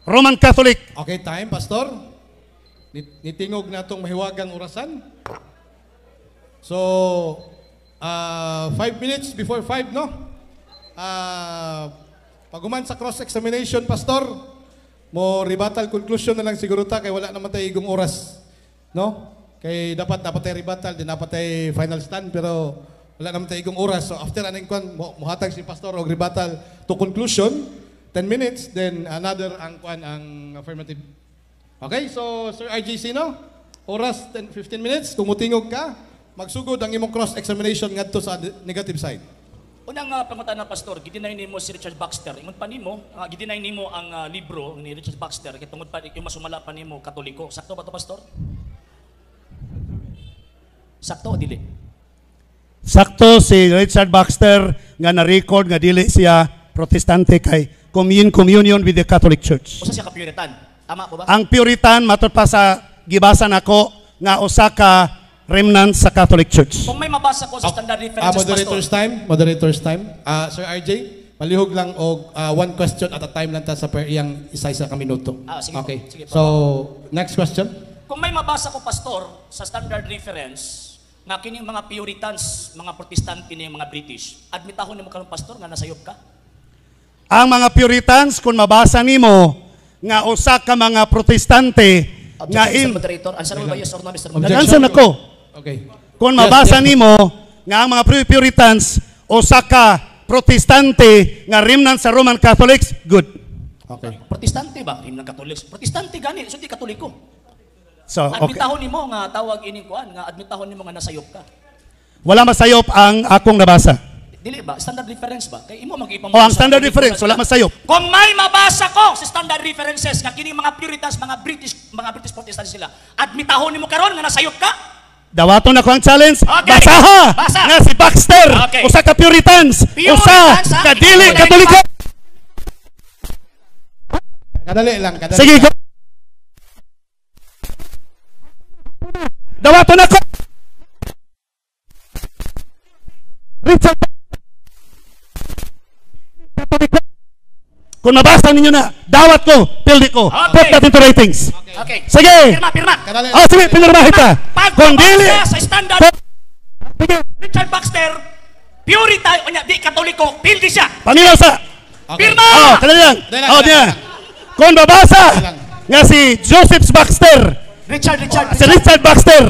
Roman Catholic. Okay, time, Pastor. Nitingog na itong mahiwagang orasan. So, 5 minutes before 5, no? Paguman sa cross-examination, Pastor, mo rebuttal conclusion na lang siguro ta, kay wala naman tayo igong oras. No? Kay dapat tayo rebuttal, di dapat tayo final stand, pero wala naman tayo igong oras. So after aning kwan, muhatag si Pastor og rebuttal to conclusion, 10 minutes, then another ang kwan ang affirmative. Okay, so Sir RJ Sino, oras 15 minutes, kung mutingog ka, magsugod ang imong cross-examination ngadto sa negative side. Unang pangutan na Pastor, gidinay nimo si Richard Baxter. Ingon pa nimo, gidinay nimo ang libro ni Richard Baxter kay tungod pa yung masumala pa nimo Katoliko. Sakto ba to, Pastor? Sakto o dili? Sakto si Richard Baxter nga na-record nga dili siya protestante kay communion with the Catholic Church. Usa siya ka Puritan. Tama po ba? Ang Puritan matod pa sa gibasa nako nga usa ka remnant sa Catholic Church. Kung may mabasa ko sa standard references, Moderator's Pastor. time. Moderator's time. Sir RJ, palihog lang og one question at a time lang ta sa per iyang isa-isa ka minuto. Sige Okay. po. Sige po. So, next question. Kung may mabasa ko, Pastor, sa standard reference, nga kining mga Puritans, mga Protestante ni mga British, admitahon nimo karon, Pastor, nga nasayop ka? Ang mga Puritans kung mabasa nimo nga usa ka mga protestante nga Objection, Mr. Moderator. Answer mo ba yes or no, Mr. Moderator? nag-answer nako. Okay. Kung mabasa nimo nga ang mga Puritans usa ka protestante nga remnant sa Roman Catholics, good. Okay. Protestante ba? Hindi ng Catholics. Protestante gani, so di Katoliko. So, okay. Admitahon nimo nga tawag ining kuan, nga admitahon nimo nga nasayop ka. Wala masayop ang akong nabasa. Dili ba? Standard reference ba? Kay imo mag-ipang O ang standard reference, wala masayop. Kung may mabasa ko sa standard references nga kini mga Puritans, mga British Protestants sila, admitahon nimo karon nga nasayop ka? Dawaton ako ang challenge. Okay. Basaha Basa. nga si Baxter. Okay. Usa ka Puritans. Puritans, Usa ha? ka dili Ikaw Katoliko. Kadali lang. Kadali. Sige, go. Dawaton ako. Richard. Katoliko. Kung mabasa ninyo na, dawat ko, pildi ko. Okay. Put that into ratings. Okay. Sige. Pirma. Kadali. Oh, sige, pinirmahin ka. Pag Kung dili. mabasa sa standard Sige. Richard Baxter, Puritan, o niya, di Katoliko, pildi siya. Pamilaw sa. Okay. Pirma! Oh, kadali lang. Dali lang, Oh, dali diyan. lang. Kung mabasa lang. nga si Joseph Baxter, si Richard Baxter,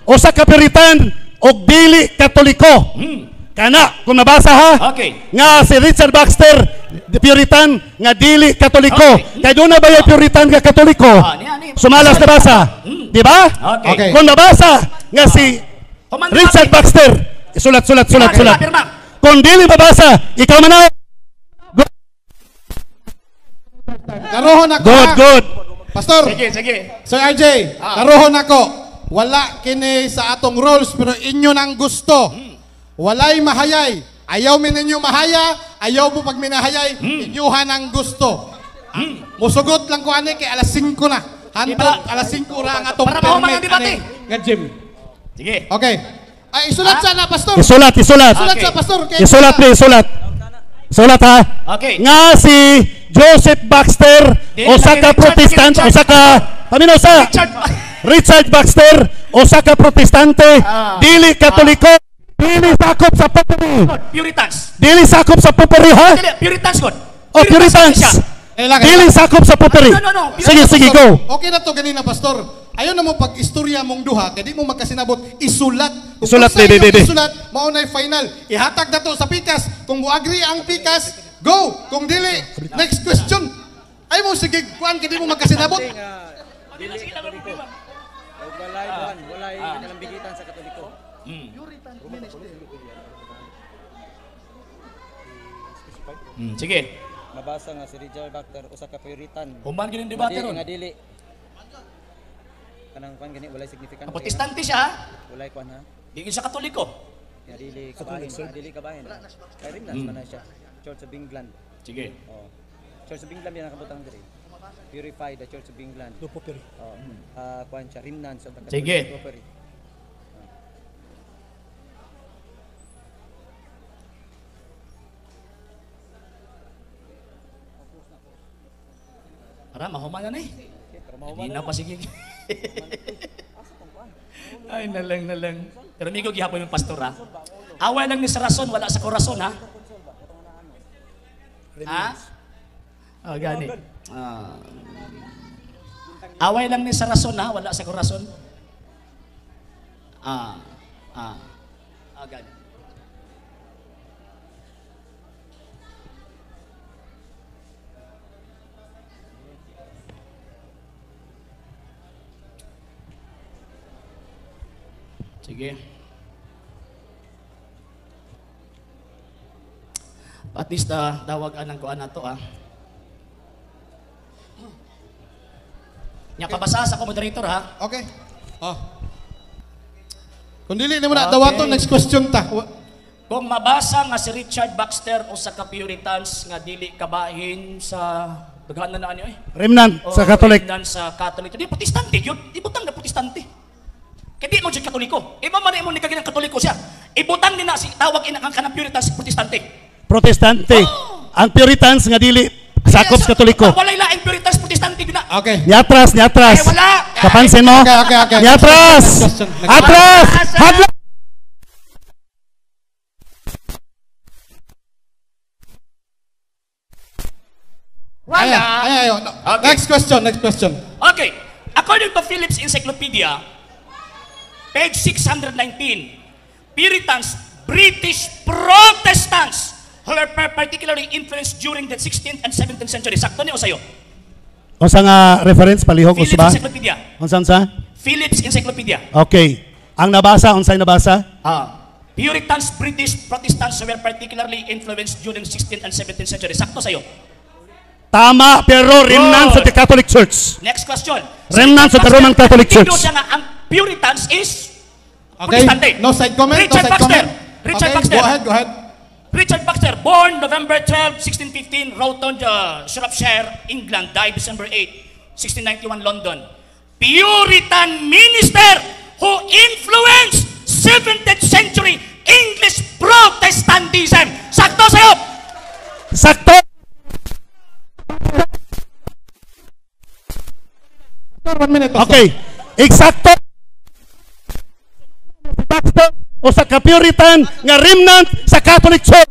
usa ka Puritan og dili Katoliko. Kana, kung nabasa ha, Okay. nga si Richard Baxter, Puritan, nga dili Katoliko. Okay. Kaya doon na ba yung Puritan nga Katoliko? Ni. Sumalas na basa. Di ba? Okay. Kung nabasa nga si Richard Baxter, sulat. Pirma. Kung dili mabasa, ikaw manaw. Karohon ako. Good. Pastor. Sige. Sir RJ, karohon ako. Wala kini sa atong rules pero inyo nang gusto. Walay mahayay. Ayaw mi ninyo mahaya, ayaw mo pag minahayay, inyuhan ang gusto. Musugot lang ko ani kay alas 5 na. Hantod alas 5 ra ang atong Para mahuman ang debate. Nga gym. Sige. Okay. Ay isulat sana pastor. Isulat. Isulat Okay. sa pastor kay Isulat. Sulat ha. Okay. Nga si Joseph Baxter, Dili usa lang ka Richard, Protestant, Richard. usa ka Paminaw sa Richard Baxter, usa ka protestante, dili katoliko, dili sakop sa papuri. Puritans. Dili sakop sa papuri, ha? Dili, Puritans God. O Puritans. Dili sakop sa papuri. No. Sige, sige, go. Okay na to ganina, Pastor. Ayaw na mo pag-istorya mong duha, kaya di mo magkasinabot, isulat. Kung Isulat, sa inyong bebe. isulat, maunay final. Ihatag na to sa pikas. Kung agree ang pikas, go. Kung dili, next question. Ay mo, sige, kuan, kaya di mo magkasinabot. Walay nalambigitan sa Katoliko. Sige. Mabasa nga si Richard Baxter usa ka puritan. Human gini debate ron. Nga dili. Kanang kwan gani walay significant. Protestante siya, ha? Walay kwan ha. Di siya Katoliko. Nga dili kabahin. Kay rin man na siya. Church of England. Sige. Oh. Church of England yan ang kabutang diri. Purify the Church of England. Oh. Kwan siya remnants of the Catholic Sige. Property. Para mahuman na ni. Hindi na pa sige. Ay, nalang. Pero migo gihapon yung pastor, ha? Away lang ni sa rason, wala sa korason, ha? Ha? Oh, gani. Away lang ni sa rason, ha? Wala sa korason. Gani. Sige. At least tawag anang kuan nato, ah. Nya pabasa sa moderator, ha. Okay. Oh. Kung dili na mo na dawaton, next question ta. Kung mabasa nga si Richard Baxter o sa Puritans nga dili kabahin sa daghan na ano eh. Remnant sa Katolik. Remnant sa Katolik. Di protestante yun. Ibutang na protestante. Kaya di mo dyan Katoliko. Iba man mo ni kaginang Katoliko siya. Ibutang din na si tawag ina ang kanang Puritans protestante. Protestante. Ang Puritans nga dili sakop sa Katoliko. Walay laing Puritans protestante gina. Okay. Niatras. Ay, wala. Kapansin mo? Okay. Niatras. Next question. Atras. Hadla. Wala. Ay. No. Okay. Next question. Okay. According to Phillips Encyclopedia, page 619, Puritans, British Protestants, who were particularly influenced during the 16th and 17th century. Sakto niyo sa'yo. Unsa nga reference palihog Phillips usba? Encyclopedia. Unsa? Phillips Encyclopedia. Okay. Ang nabasa, unsay nabasa? Puritans, British Protestants, who were particularly influenced during 16th and 17th century. Sakto sa'yo. Tama, pero remnant sa the Catholic Church. Next question. Remnant sa the Roman Catholic Church. Siya nga ang Puritans is Okay. Protestante. No side comment. Richard no side Baxter. comment. Richard Okay, Baxter. Go ahead. Richard Baxter, born November 12, 1615, Roughton, Shropshire, England, died December 8, 1691, London. Puritan minister who influenced 17th century English Protestantism. Sakto sa'yo! Sakto. One minute. Pastor. Okay. Eksakto. Baxter o sa Puritan nga remnant sa Catholic Church.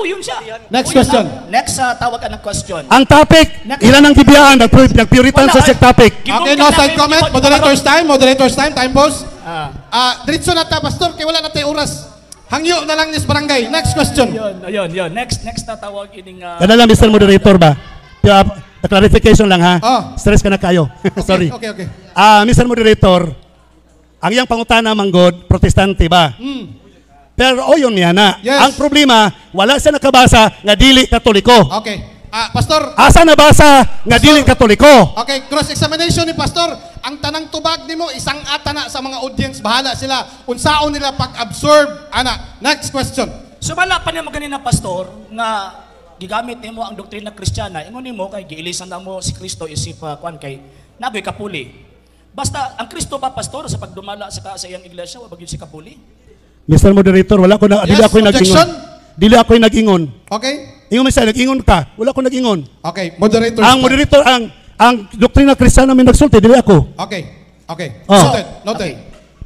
Yun siya. Next Yun, question. Next, tawag ka ng question. Ang topic, ilan ang gibiyaan nag-Puritan sa siyang topic. Okay, no side comment. Moderators time. Time pause. Diretso na ta, Pastor, kay wala na tayo oras. Hangyo na lang nis barangay. Next question. Yun. Next na tawag ining... Kada lang, Mr. Moderator ba? Clarification lang, ha? Oh. Stress ka na kayo. Sorry. Okay. Mr. Moderator, ang iyang pangutana manggod, protestante ba? Pero yun niya na. Yes. Ang problema, wala siya nakabasa nga dili katoliko. Okay. Pastor. Asa nabasa nga dili katoliko? Okay, cross-examination ni Pastor. Ang tanang tubag nimo isang atana sa mga audience. Bahala sila. Unsaon nila pag-absorb. Ana, next question. Sumala pa niya maganin na pastor nga gigamit nimo ang doktrina Kristiyana. Ingon nimo kay giilisan na mo si Kristo isip kwan kay nagoy kapuli. Basta ang Kristo ba pastor sa pagdumala sa iyang iglesia wa bagyo si kapuli? Mr. Moderator, wala ko na Yes, ako objection. dili ako'y nag-ingon. Okay? Ingon man siya, nag-ingon ka. Wala ko nag-ingon. Okay, moderator. Ang moderator, ang doktrina Kristiyana may nagsulti, dili ako. Okay. Okay. Oh. Noted. Noted.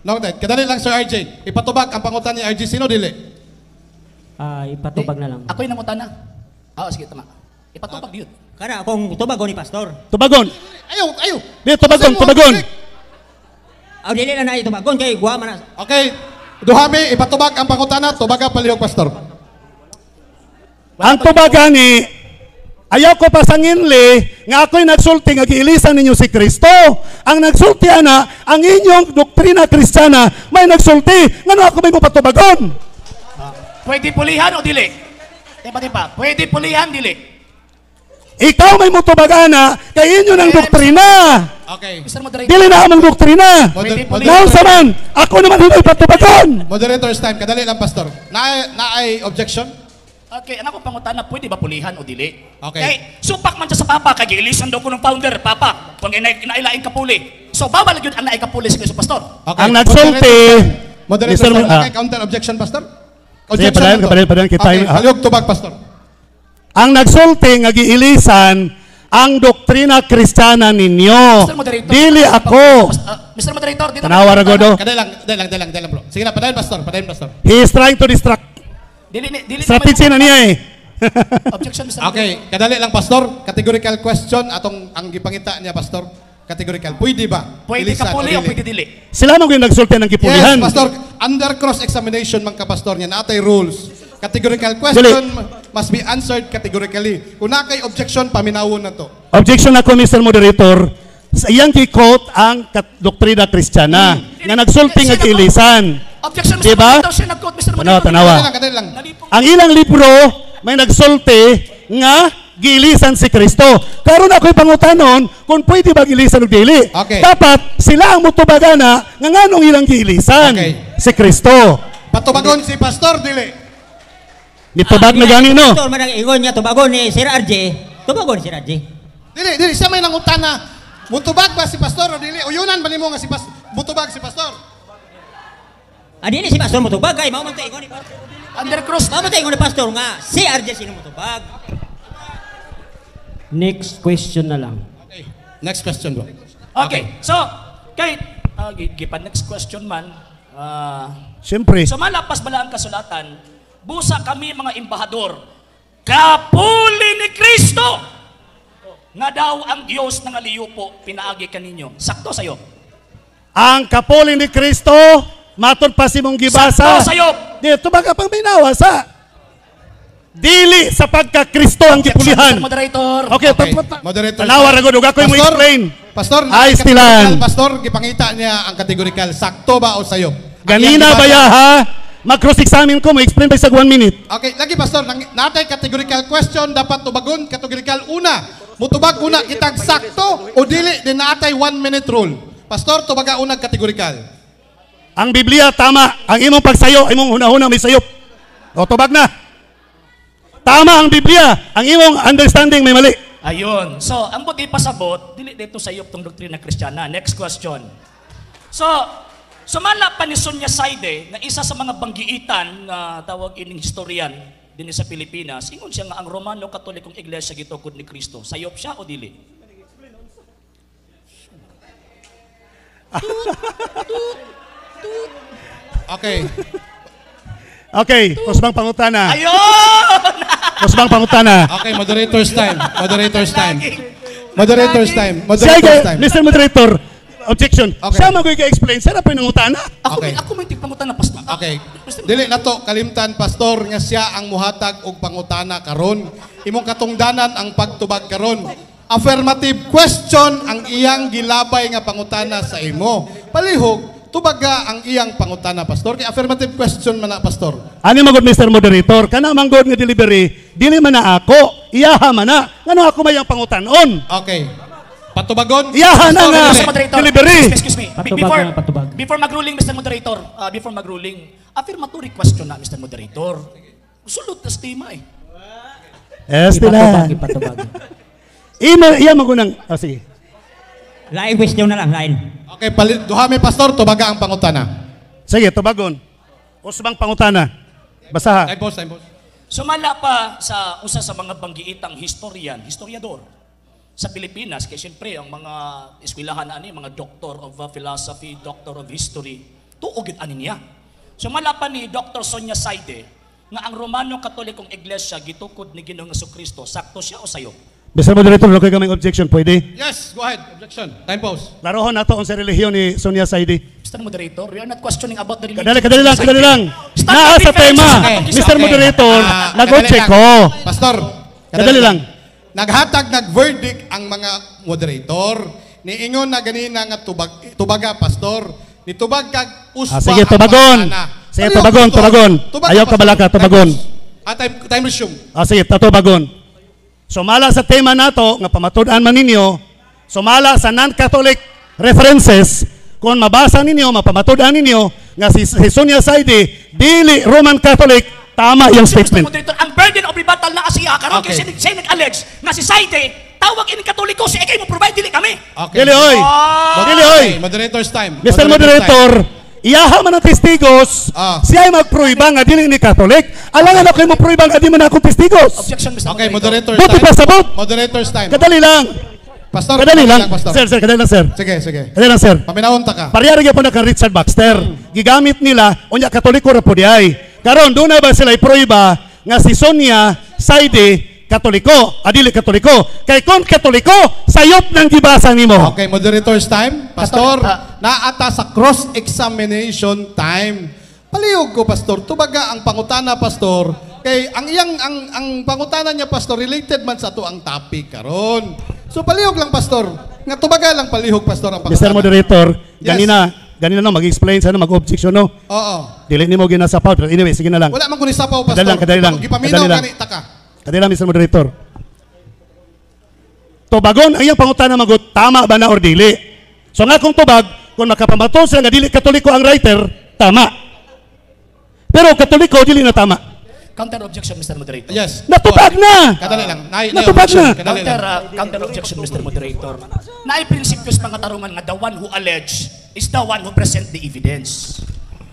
Noted. Kadali lang, Sir RJ. Ipatubag ang pangutan ni RJ. Sino dili? Ipatubag na lang. Ako'y nangutana. Sige, tama. Ipatubag yun. Kana akong tubago ni pastor. Tubagon. Ayaw. Di, tubagon. Aw dili na na tubagon kay guwa man na. Okay. Duhami, ipatubag ang pangutana. Tubaga palihog, Pastor. Ang tubagan ni, ayaw ko pasanginli, nga ako'y nagsulti, nga giilisan ninyo si Kristo. Ang nagsulti, ana, ang inyong doktrina Kristiyana, may nagsulti. Nga ako may mo patubagon. Pwede pulihan o dili? Tipa. Pwede pulihan, dili? Ikaw may mutubagana, kay inyo ng doktrina. Okay. Mr. Moderator. Dili na amang doktrina. Ngayon saman, ako naman hindi patubagon. Moderator's time. Kadali lang, Pastor. Naay objection? Okay, anak ko pangutana, pwede ba pulihan o dili? Okay. Kay, supak man siya sa papa, kay giilisan daw ko ng founder, papa, kung inailaing kapuli. So, bawal yun ang naay kapuli sa Pastor. Okay. Ang nagsulti, Moderator's Mr. time. Ah. Nakay counter objection, Pastor? Sige, na to. padayon kita. Okay, halihog tubag, Pastor. Ang nagsulti nga giilisan ang doktrina Kristiyana ninyo. Mr. Moderator. Dili ako. Mr. Moderator, dito. Tanawa ra godo. Kadali lang, bro. Sige na, padayon, Pastor. He is trying to distract. Dili Strategy na niya eh. Objection, Mr. Moderator. Okay, kadali lang, Pastor. Categorical question atong ang gipangita niya, Pastor. Categorical. Pwede ba? Pwede Ilisan kapuli o dili? pwede dili? Sila mo yung nagsulti ng kipulihan. Yes, Pastor. Under cross-examination man ka, Pastor, niya. Natay rules. Categorical question must be answered categorically. Kung na kay objection, paminawon na to. Objection ako, Mr. Moderator. Sa iyang kikot ang doktrina Kristiyana nga nagsulti nga giilisan. Objection, Mr. Diba? Moderator. Siya nag-quote, Mr. Moderator. Tanawa. Kadali lang. Nalipong. Ang ilang libro may nagsulti nga giilisan si Kristo. Karon ako'y pangutanon kung pwede ba giilisan o dili. Okay. Dapat sila ang mutubagana nga nganong ilang giilisan Okay. si Kristo. Patubagon si Pastor, dili. Nitubag na gani no. Pastor man ang ingon niya tubagon ni Sir RJ. Tubagon si RJ. Dili. Siya may nangutana. Mutubag ba si Pastor o dili? Uyunan ba nimo nga si mutubag si Pastor? Adi ni si pastor mo tubag kay mao man tay ingon ni pastor. Undercross. Mao man tay ingon ni pastor nga si RJ sino mo tubag. Next question na lang. Okay. Next question, bro. Okay. So, kay gipan next question man. Siyempre. So malapas bala ang kasulatan, busa kami mga embahador, kapuli ni Kristo. Nga daw ang Diyos ng aliyupo, pinaagi kaninyo. Sakto sa'yo. Ang kapuling ni Kristo, matod pa si mong gibasa. Sakto sa'yo. Dito baga pang minawa sa dili sa pagka-Kristo ang gipulihan. Mr. Moderator. Okay, Moderator. tanawa ra gud ako mo explain. Pastor, Ay, stilan. Pastor, gipangita niya ang categorical. Sakto ba o sayo? Ganina ba ya ha? Mag-cross-examine ko, mag-explain by sa 1 minute. Okay, lagi Pastor, natay categorical question, dapat tubagon, categorical una. Mutubag una, kitag sakto o dili, din natay 1 minute rule. Pastor, tubaga una categorical. Ang Biblia, tama. Ang imong pagsayo, imong hunahuna may sayop. O, tubag na. Tama ang Biblia. Ang imong understanding may mali. Ayun. So, ang buti pasabot, dili dito sa iyo tong doktrina Kristiyana. Next question. So, sumala pa ni Sonia Saide na isa sa mga banggiitan na tawag ining historian din sa Pilipinas, ingon siya nga ang Romano Katolikong Iglesia gitukod ni Kristo. Sayop siya o dili? Okay. Okay, kusbang pangutana. Ayun! Kusbang pangutana. Okay, moderator's time. Moderator's time. Moderator's time. Sige, Moderator's time. Mr. Moderator, objection. Okay. Siya mag-explain. Siya na po yung nangutana. Okay. Ako may tigpangutan na pastor. Okay. Dili na to kalimtan, Pastor, nga siya ang muhatag og pangutana karon. Imong katungdanan ang pagtubag karon. Affirmative question ang iyang gilabay nga pangutana sa imo. Palihog, tubaga ang iyang pangutana, Pastor. Kay affirmative question man na, Pastor. Ani magod Mr. Moderator, kana manggod nga delivery, dili man na ako, iyaha man na. Ngano ako may ang pangutanon? Okay. Patubagon. Iyaha na Pastor, nga. dili. Mr. Moderator, Delivery. excuse me. Patubag. Before mag-ruling, Mr. Moderator, before mag-ruling, affirmatory question na, Mr. Moderator. Sulot na stima eh. Yes, tila. Ipatubag. Iya magunang, sige. Lain question na lang, lain. Okay, duhami, Pastor, tubaga ang pangutana. Sige, tubagon. Kusbang pangutana. Basaha. Time pause. Sumala pa sa usa sa mga banggiitang historiador sa Pilipinas, kaya siyempre ang mga eskwelahan ani, mga Doctor of Philosophy, Doctor of History, tuugid ani niya. Sumala pa ni Dr. Sonia Saide nga ang Romano Katolikong Iglesia gitukod ni Ginoong Jesucristo, sakto siya o sayo? Mr. Moderator, wala kayo kaming objection, pwede? Yes, go ahead. Objection. Time pause. Larohon nato ang sa relihiyon ni Sonia Saidi. Mr. Moderator, we are not questioning about the religion. Kadali lang. Naa sa tema, Mr. Moderator, nag-check ko. Pastor, Kadali lang. Naghatag, nag-verdict ang mga moderator. Niingon na ganina nga tubaga, Pastor. Ni tubag kag uspa. Sige, tubagon. Sige, tubagon. Ayaw ka balaka, tubagon. Time resume. Sige, tubagon. Sumala sa tema nato, nga pamatud-an man ninyo, sumala sa non-Catholic references, kung mabasa ninyo, mapamatud-an ninyo, nga si Sonia Saidi, dili Roman Catholic, tama yung statement. Moderator, ang burden of rebuttal na asiya karon Okay. kay siya nag-allege nga si Saide tawag ini Katoliko si ikay mo provide dili kami. Okay. Dili oy. Dili oy. Moderator's time. Mr. Moderator, iyaha man ang testigos, siya ay magpruiba nga dili ni Catholic. Alangan ako mo pruiba nga di man ako testigos. Objection, Mr. Okay, Moderator. moderator's Buti time. pa sabot. Moderator's time. Kadali lang. Pastor, Kadali lang. Pastor. Sir, kadali lang, sir. Sige. Kadali lang, sir. Paminahon ta ka. Pariyari gyapon na kang Richard Baxter. Gigamit nila unya Katoliko ra pud ay. Karon dunay ba sila ipruiba nga si Sonia Saidi Katoliko, adili Katoliko. Kay kon Katoliko, sayop nang gibasa nimo. Okay, moderator's time. Pastor, naata sa cross-examination time. Palihog ko, Pastor. Tubaga ang pangutana, Pastor. Kay ang pangutana niya, Pastor, related man sa to ang topic karon. So palihog lang, Pastor. Nga tubaga lang palihog, Pastor, ang pangutana. Mr. Moderator, Yes. ganina no mag-explain sana mag-objection no. Oo. Dili nimo ginasapaw. Anyway, sige na lang. Wala man ko ni sapaw, Pastor. Kadali lang. Gipaminaw Kadali lang. gani taka. Kadila, Mr. Moderator. Tubagon ang iyang pangutana magot, tama ba na or dili? So nga kung tubag, kung makapamaton sila nga dili Katoliko ang writer, tama. Pero Katoliko, dili na tama. Counter objection, Mr. Moderator. Yes. Natubag na! Kadali lang. Natubag na. Kadali lang. Counter objection, Mr. Moderator. Naay prinsipyos mga tarungan nga the one who allege is the one who present the evidence.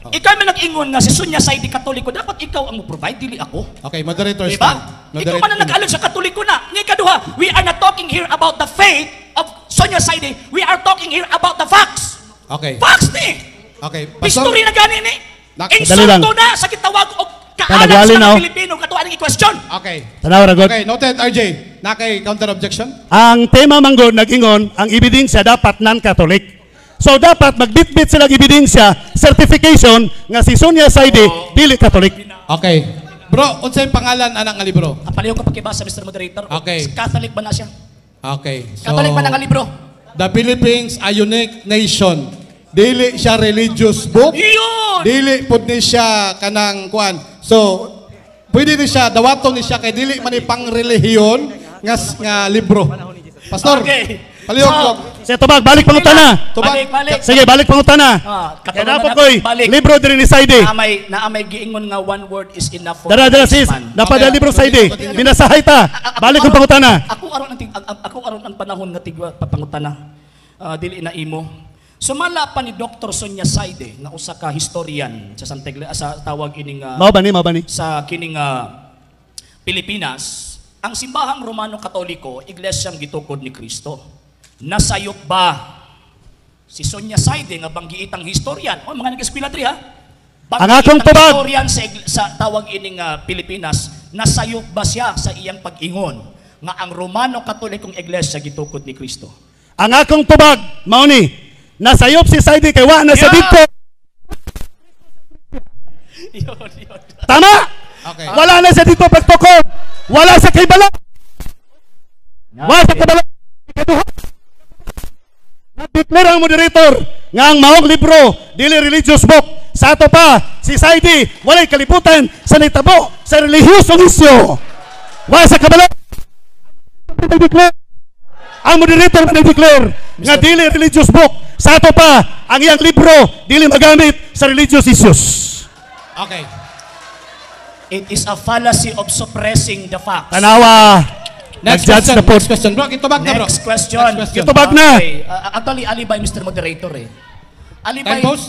Ikaw man nag-ingon nga si Sonia Saidi Katoliko, dapat ikaw ang mo-provide, dili ako. Okay, moderator's Diba? time. Ikaw man ang nag-allege sa Katoliko na. Nga ikaduha, we are not talking here about the faith of Sonia Saidi. We are talking here about the facts. Okay. Facts ni! Okay. Pastor, History na gani ni! Dali Insulto lang. na sa kitawag o kaalam nagwali sa na, mga oh. Pilipino katuan ng i-question. okay. Tanaw ragot. Okay, noted, RJ. Nakay counter objection? Ang tema manggod nag-ingon, ang ebidensya dapat non-Catholic. So dapat magbitbit sila ebidensya, certification nga si Sonia Saidi dili Catholic. Okay. Bro, unsay pangalan anang nga libro? Ang paliho ko pagkibasa, Mr. Moderator. Okay. Catholic ba na siya? Okay. Catholic ba na nga libro? The Philippines a unique nation. Dili siya religious book. Yun! Dili pud ni siya kanang kuan. So pwede ni siya dawaton ni siya kay dili man ni pangrelihiyon nga libro. Pastor. Okay. Palihog ko. Siya tubag, balik pangutana. Balik. Sige, balik pangutana. Kaya dapat ko'y libro din ni Saidi. Naamay giingon nga one word is enough for Dara this sis, man. dapat Okay. libro Saidi. Binasahay ta. Balik ang pangutana. Ako aron ang panahon nga tigwa papangutana. Dili na imo. Sumala pa ni Dr. Sonia Saide nga usa ka historian sa Santa Iglesia sa tawag ining Mao ba ni? sa kining Pilipinas, ang simbahang Romano Katoliko, iglesyang gitukod ni Kristo. Nasayop ba si Sonia Saide nga banggiitang historian? O mga nag-eskwela diri ha? Ang akong tubag. Historian sa tawag ining Pilipinas, nasayop ba siya sa iyang pag-ingon nga ang Romano Katolikong iglesia gitukod ni Kristo? Ang akong tubag, mao ni, nasayop si Saidi kay wa na sa Yeah. dito. Yun. Tama? Okay. Wala na sa dito pagtukod. Wala sa kaybala. Wala sa kaybala. Declare ang moderator nga ang maong libro, dili religious book. Sa ato pa, si Saidi, walay kalibutan sa nitabo sa relihiyosong isyo. Wala sa kabala. Ang moderator na nag-declare nga dili religious book. Sa ato pa, ang iyang libro, dili magamit sa religious issues. Okay. It is a fallacy of suppressing the facts. Tanawa. Next Nag-judge question. na po. Next question. Bro, itubag na, bro. Next question. Next question. Itubag na. Okay. Actually, alibay, Mr. Moderator eh. Alibay, Time pause?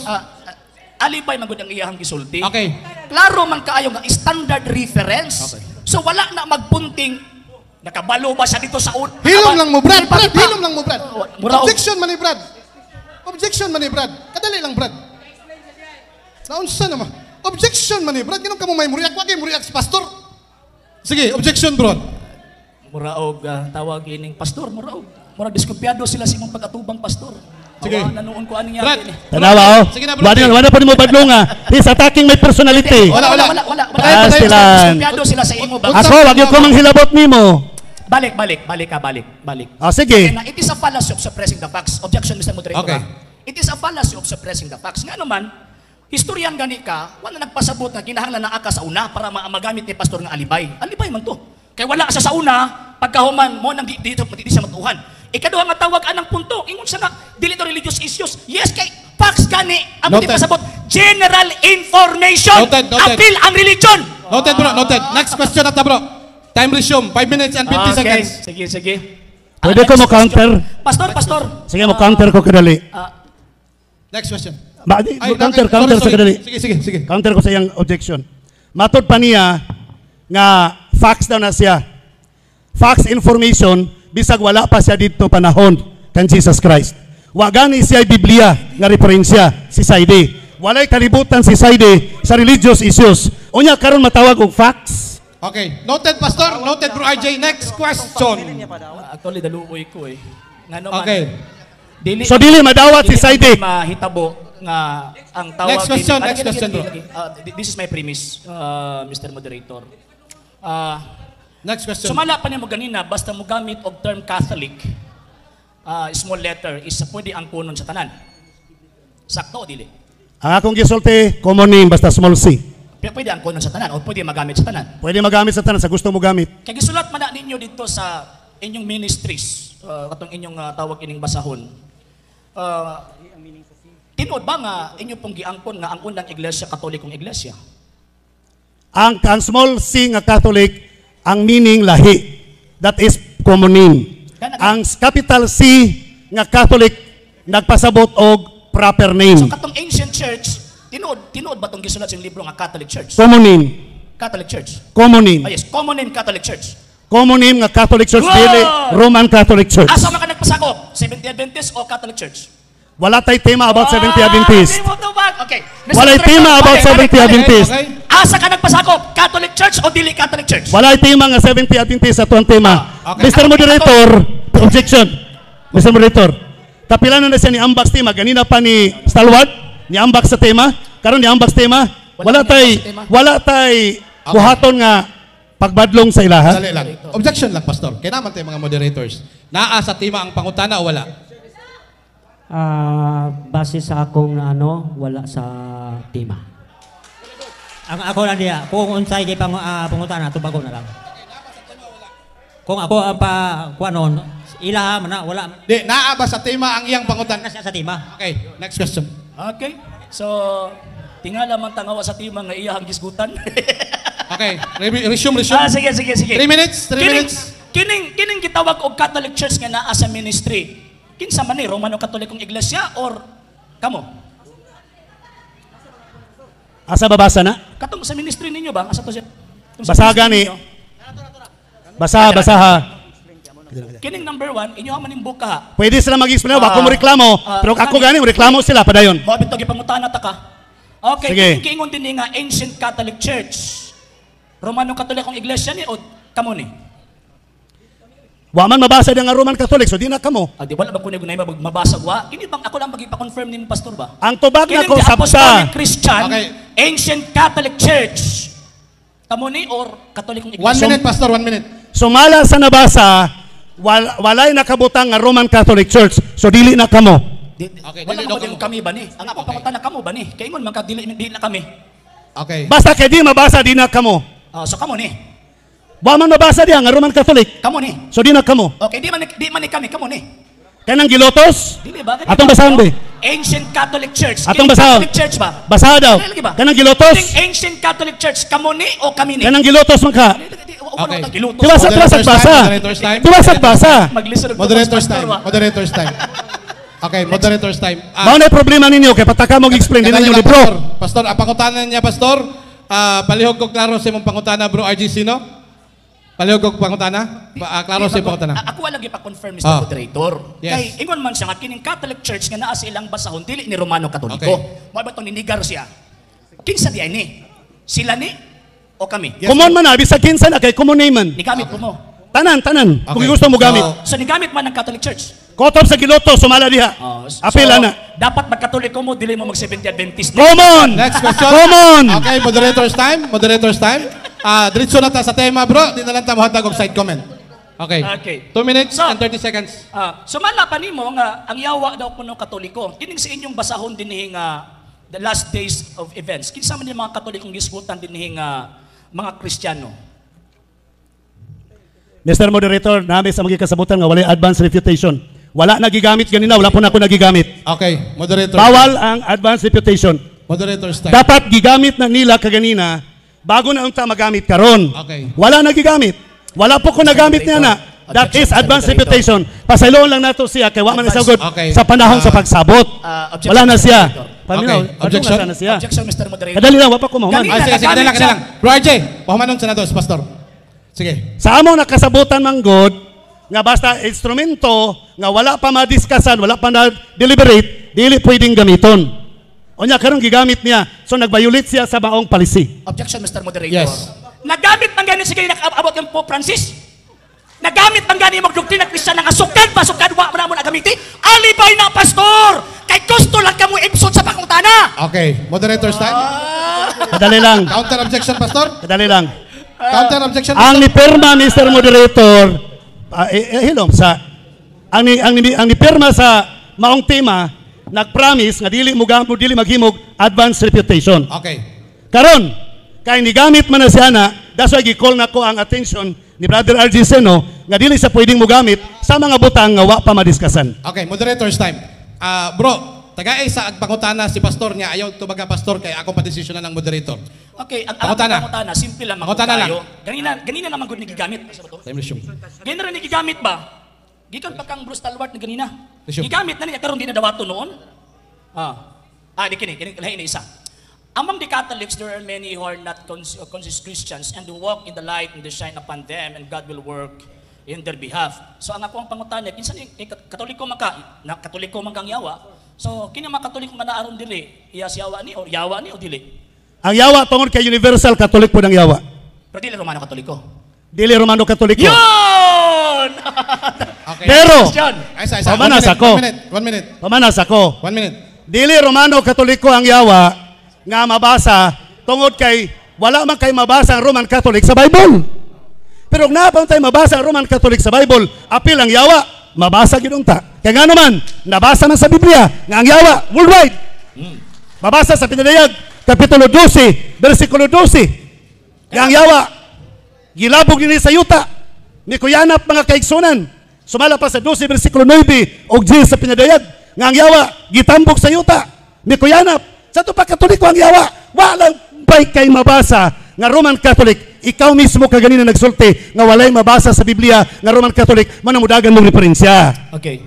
alibay magud ang iyahang gisulti. Okay. klaro man kaayo nga standard reference. So wala na magpunting nakabalo ba siya dito sa Hilom lang mo, Brad. Brad, hilom lang mo, Brad. Mura- Objection man ni Brad. Objection man ni Brad. Kadali lang, Brad. Naunsa naman. Objection man ni Brad. Ganun ka mo may muriak. Wag muriak si pastor. Sige, objection, bro. Muraog tawag ining pastor, mura diskumpiyado sila sa imong pag-atubang pastor. Sige. Awa, nanuon ko ani Brad. yakin. Tanawa, oh. Sige na, bro. Wala pa ni mo badlong nga. He's attacking my personality. Wala. Ah, sila. Diskumpiyado sila sa imo ba? Ako, wag yung ko manghilabot nimo. Balik. Ah, sige. It is a fallacy of suppressing the facts. Objection, Mr. Moderator. Okay. It is a fallacy of suppressing the facts. Nga naman, historian gani ka, wala nagpasabot na kinahanglan na aka sa una para magamit ni pastor nga alibay. Alibay man to. Kay wala sa una, pagkahuman mo nang dito siya matuhan. Ikaduha nga tawag anang punto. Ingon siya nga, dili to religious issues. Yes, kay facts gani, ang Noted. pasabot. General information. Noted. Appeal ang religion. Noted, bro. Noted. Next question na ta, bro. Time resume. 5 minutes and 50 seconds. Sige. Pwede ko mo counter. Pastor. Sige mo counter ko kadali. Next question. Counter sa kadali. Sige. Counter ko sa iyang objection. Matod pa niya nga facts daw na siya. Facts information bisag wala pa siya dito panahon kan Jesus Christ. Wa gani siya Biblia nga referensya si Saide. Walay kalibutan si Saide sa religious issues. Unya karon matawag og facts. Okay. Noted, pastor. Noted, bro RJ. Next question. Actually, daluoy ko eh. Nga naman, Okay. So dili madawat si Saide. mahitabo nga ang tawag. Next question, Lagi, next question, bro. This is my premise, Mr. Moderator. Next question. Sumala pa niya mo ganina, basta mo gamit og term Catholic, small letter, is pwede ang kunon sa tanan. Sakto o dili? Ang akong gisulti, common name basta small c. Pwede ang kunon sa tanan o pwede magamit sa tanan. Pwede magamit sa tanan sa gusto mo gamit. Kaya gisulat man na ninyo dito sa inyong ministries, katong inyong tawag ining basahon. Tinod ba nga inyo pong giangkon nga ang unang iglesia, katolikong iglesia? Ang small c nga Catholic, ang meaning lahi. That is common name. Ang capital C nga Catholic, nagpasabot og proper So name. katong ancient church, tinuod ba tong gisulat sa libro nga Catholic Church? Common name. Catholic Church. Common name. Oh yes, common name Catholic Church. Common name nga Catholic Church, Wow! dili Roman Catholic Church. Asa man ka nagpasakop? Seventh-day Adventist o Catholic Church? Wala tay tema about Seventh-day Adventist. Di mo tubag. Okay. Mr. Wala Director, tema about balik. Seventh-day Adventist. Okay. Asa ka nagpasakop? Catholic Church o dili Catholic Church? Wala tema nga Seventh-day Adventist ato ang tema. Okay. Mr. Moderator, objection. Mr. Moderator, kapilanan na siya ni Ambax tema. Ganina pa ni Stalwart, ni Ambax sa tema. Karon ni Ambax tema. Wala ni Ambax sa tema. Wala tay buhaton nga pagbadlong sa ilaha. Dali lang. Objection lang, pastor. Kaya naman tayo mga moderators. Naa sa tema ang pangutana o wala? Base sa akong wala sa tema. Ang ako lang diya, kung unsay kay pangutan na, tubago na lang. Kung ako ang kuanon, ilaha man na, wala Di, naa ba sa tema ang iyang pangutan? na siya sa tema. Okay, next question. Okay. So, tingala man tangawa sa tima nga iyahang gisgutan. Okay, resume. Sige. 3 minutes, 3 minutes. Kining gitawag og Catholic Church nga naa sa ministry. Kinsa man ni Romano Katolikong Iglesia or kamo? Asa babasa na? Katong sa ministry ninyo ba? Asa to siya? Kung sa Basaha ministry gani. ninyo, Basaha. Kining number 1, inyo man ning buka. Pwede sila mag-explain, wako mo reklamo. Pero ako gani, reklamo sila padayon. Mo bitaw gipangutana ta ka. Okay, Sige. kiingon din ni nga ancient Catholic Church. Romano Katolikong Iglesia ni o kamo ni? Wa man mabasa din nga Roman Catholic, so di na kamo. Di wala ba kuno gunay mabasag wa? Kini bang ako lang magipa-confirm nimo pastor ba? Ang tubag na Kining ko the sabta. Apostolic Christian, Okay. ancient Catholic Church. Kamo ni or Katolikong 1 Iglesia? minute, pastor, 1 minute. Sumala sa nabasa, walay nakabutang nga Roman Catholic Church, so dili na kamo. Okay, Wala dili mo daw din kamo. kami ba ni? Ang ako pangutana kamo ba ni? Kay ingon man ka dili na kami. Okay. Basta kay di mabasa, di na kamo. So kamo ni. Wa man mabasa diya nga Roman Catholic, Kamo ni. so di na kamo. Okay, di man ni kami, kamo ni. Kanang gilotos, Dili ba? atong basahan ba? Ancient Catholic Church. Atong Kining basahan. Catholic Church ba? Basaha daw. Dili lagi ba? Kanang gilotos, Kining ancient Catholic Church, kamo ni o kami ni? kanang gilotos man ka. Okay. Tibasag basa. Moderators time. Tibasag basa. Maglisunod ko Moderators pastor, time. wa? Moderators time. Okay, moderators time. Mao na problema ninyo kay pataka mo gi-explain din Kadali ninyo lang, libro. Pastor, ang pangutanan niya, pastor, palihog ko klaro sa imong pangutana, Bro RG Sino? Palihog ko pangutana? Klaro sa imong pangutana. Ako wala gipa-confirm, Mr. Moderator. Yes. Kay ingon man siya nga kining Catholic Church nga naa sa ilang basahon dili ni Romano Katoliko. Okay. Mo ba tong ninigar siya? Kinsa di ay ni? Sila ni o kami? Yes, Common man na, bisag kinsa na kay common name man. Ni gamit mo. Tanan, kung Okay. gusto mo gamit. So ni gamit man ng Catholic Church. Kotob sa giloto, sumala diha. Apil na. Dapat magkatoliko mo, dili mo mag-Seventh-day Adventist. Common! Next question. Common! Okay, moderator's time. Moderator's time. Diretso na ta sa tema, bro. Di na lang ta mohatag og side comment. Okay. Okay. 2 minutes So, and 30 seconds. Sumala pa nimo nga ang yawa daw kuno Katoliko. Kining sa inyong basahon dinhi nga the last days of events. Kinsa man yung mga Katolikong gisgutan dinhi nga mga Kristiyano? Mr. Moderator, namin sa mga kasabutan nga walay advance refutation. Wala nagigamit ganina, wala po na ako nagigamit. Okay, moderator. Bawal ang advance refutation. Moderator's time. Dapat gigamit na nila kaganina bago na unta magamit karon. Okay. Wala nagigamit. Wala po ko nagamit niya na. That is advance reputation. Pasayloon lang nato siya kay wa man isagod Okay. sa panahon sa pagsabot. Objection, Wala na Mr. siya. Moderator. Paminaw, Okay. Objection? na siya. Objection, Mr. Moderator. Kadali lang, wapa ko mahuman. Ganina. Sige, sige, Nagamit kailang. Bro RJ, pahumanon sa natos, pastor. Sige. Sa among nakasabutan man God, nga basta instrumento nga wala pa madiskasan, wala pa na deliberate, dili pwedeng gamiton. Onya karon gigamit niya. So nagbayulit siya sa baong policy. Objection, Mr. Moderator. Yes. Nagamit man gani sige nakaabot yung Pope Francis. Nagamit man gani mo doktrina Kristiyan nga sukan wa man mo nagamiti. Alibay na pastor. Kay gusto lang kamo ibsod sa pangutana. Okay, moderator's time. Kadali lang. Counter objection, pastor. Kadali lang. Counter objection, Ang pastor. nipirma, Mr. Moderator, hilom, ang nipirma sa maong tema, nag-promise nga dili maghimog advance reputation. Okay. Karon, kay nigamit man na siya na, that's why gi-call na ko ang attention ni Brother RG Seno nga dili sa pwedeng mogamit sa mga butang nga wa pa madiskasan. Okay, moderator's time. Bro, tagaay sa pangutana si pastor niya, ayaw tumaga pastor kay akong pa-desisyon na ng moderator. Okay, ang Pangutana. pangutana simple lang Pangutana lang. Ganina naman gud ni gigamit. Time resume. Ganina rin ni gigamit ba? Gikan pa kang Bruce Talwart na ganina. Resume. Gigamit na niya karon di na dawato noon. Di kini lahi ni isa. Among the Catholics, there are many who are not conscious Christians and who walk in the light and the shine upon them and God will work in their behalf. So ang akong pangutana, kinsa ni Katoliko man ka, na Katoliko man kang yawa. So kini mga Katoliko nga naaron dili, iya si yawa ni o dili. Ang yawa tungod kay Universal Catholic po ng yawa. Pero dili Romano Katoliko. Dili Romano Katoliko. Yun! Okay. Pero, Question. Isa. Pamanas ako. 1 minute. pamanas ako, 1 minute. dili Romano Katoliko ang yawa nga mabasa tungod kay wala man kay mabasa ang Roman Catholic sa Bible. Pero kung naapang tayo mabasa ang Roman Catholic sa Bible, apil ang yawa, mabasa gid unta. Kaya nga naman, nabasa man sa Biblia nga ang yawa worldwide. Mabasa sa Pinadayag, Kapitulo 12, versikulo 12. Nga ang yawa, gilabog nini sa yuta, ni kuyanap mga kaigsunan. Sumala pa sa 12, versikulo 9, og 10 sa Pinadayag, nga ang yawa, gitambok sa yuta, ni kuyanap. Sa ito pa Katoliko ang yawa, walang bay kay mabasa nga Roman Catholic. Ikaw mismo kaganina nagsulti nga walay mabasa sa Biblia nga Roman Catholic, manamudagan mong referensya. Okay.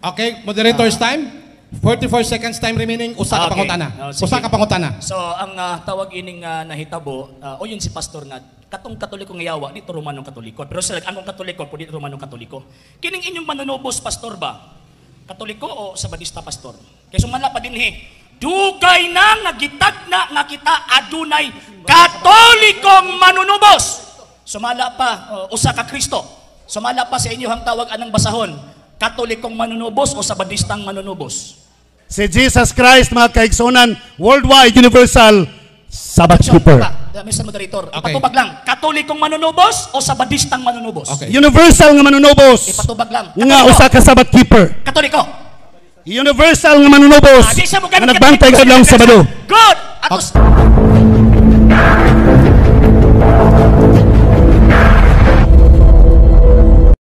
Okay, moderator's time. 44 seconds time remaining. Usa ka Okay. pangutana. Sige. Usa ka pangutana. So ang tawag ining nahitabo, o yun si pastor nga, katong Katoliko nga yawa, dito Romanong Katoliko. Pero sila, ang Katoliko, po dito Romanong Katoliko. Kining inyong manunubos, pastor ba? Katoliko o Sabadista, pastor? Kaya sumala pa din dugay na nagitag na nga kita adunay Katolikong manunubos. Sumala pa, usa ka Kristo. Sumala pa sa inyong tawag anang basahon, Katolikong manunubos o Sabadistang manunubos. Si Jesus Christ, mga kaigsunan, worldwide, universal, Sabbath keeper. Mr. Moderator, Okay. ipatubag lang, Katolikong manunubos o Sabadistang manunubos? Okay. Universal nga manunubos, Ipatubag lang. nga usa ka Sabbath keeper. Katoliko. Universal nga manunubos, Di siya mo nga ganun nagbantay ka lang sa Sabado. Good! Atos.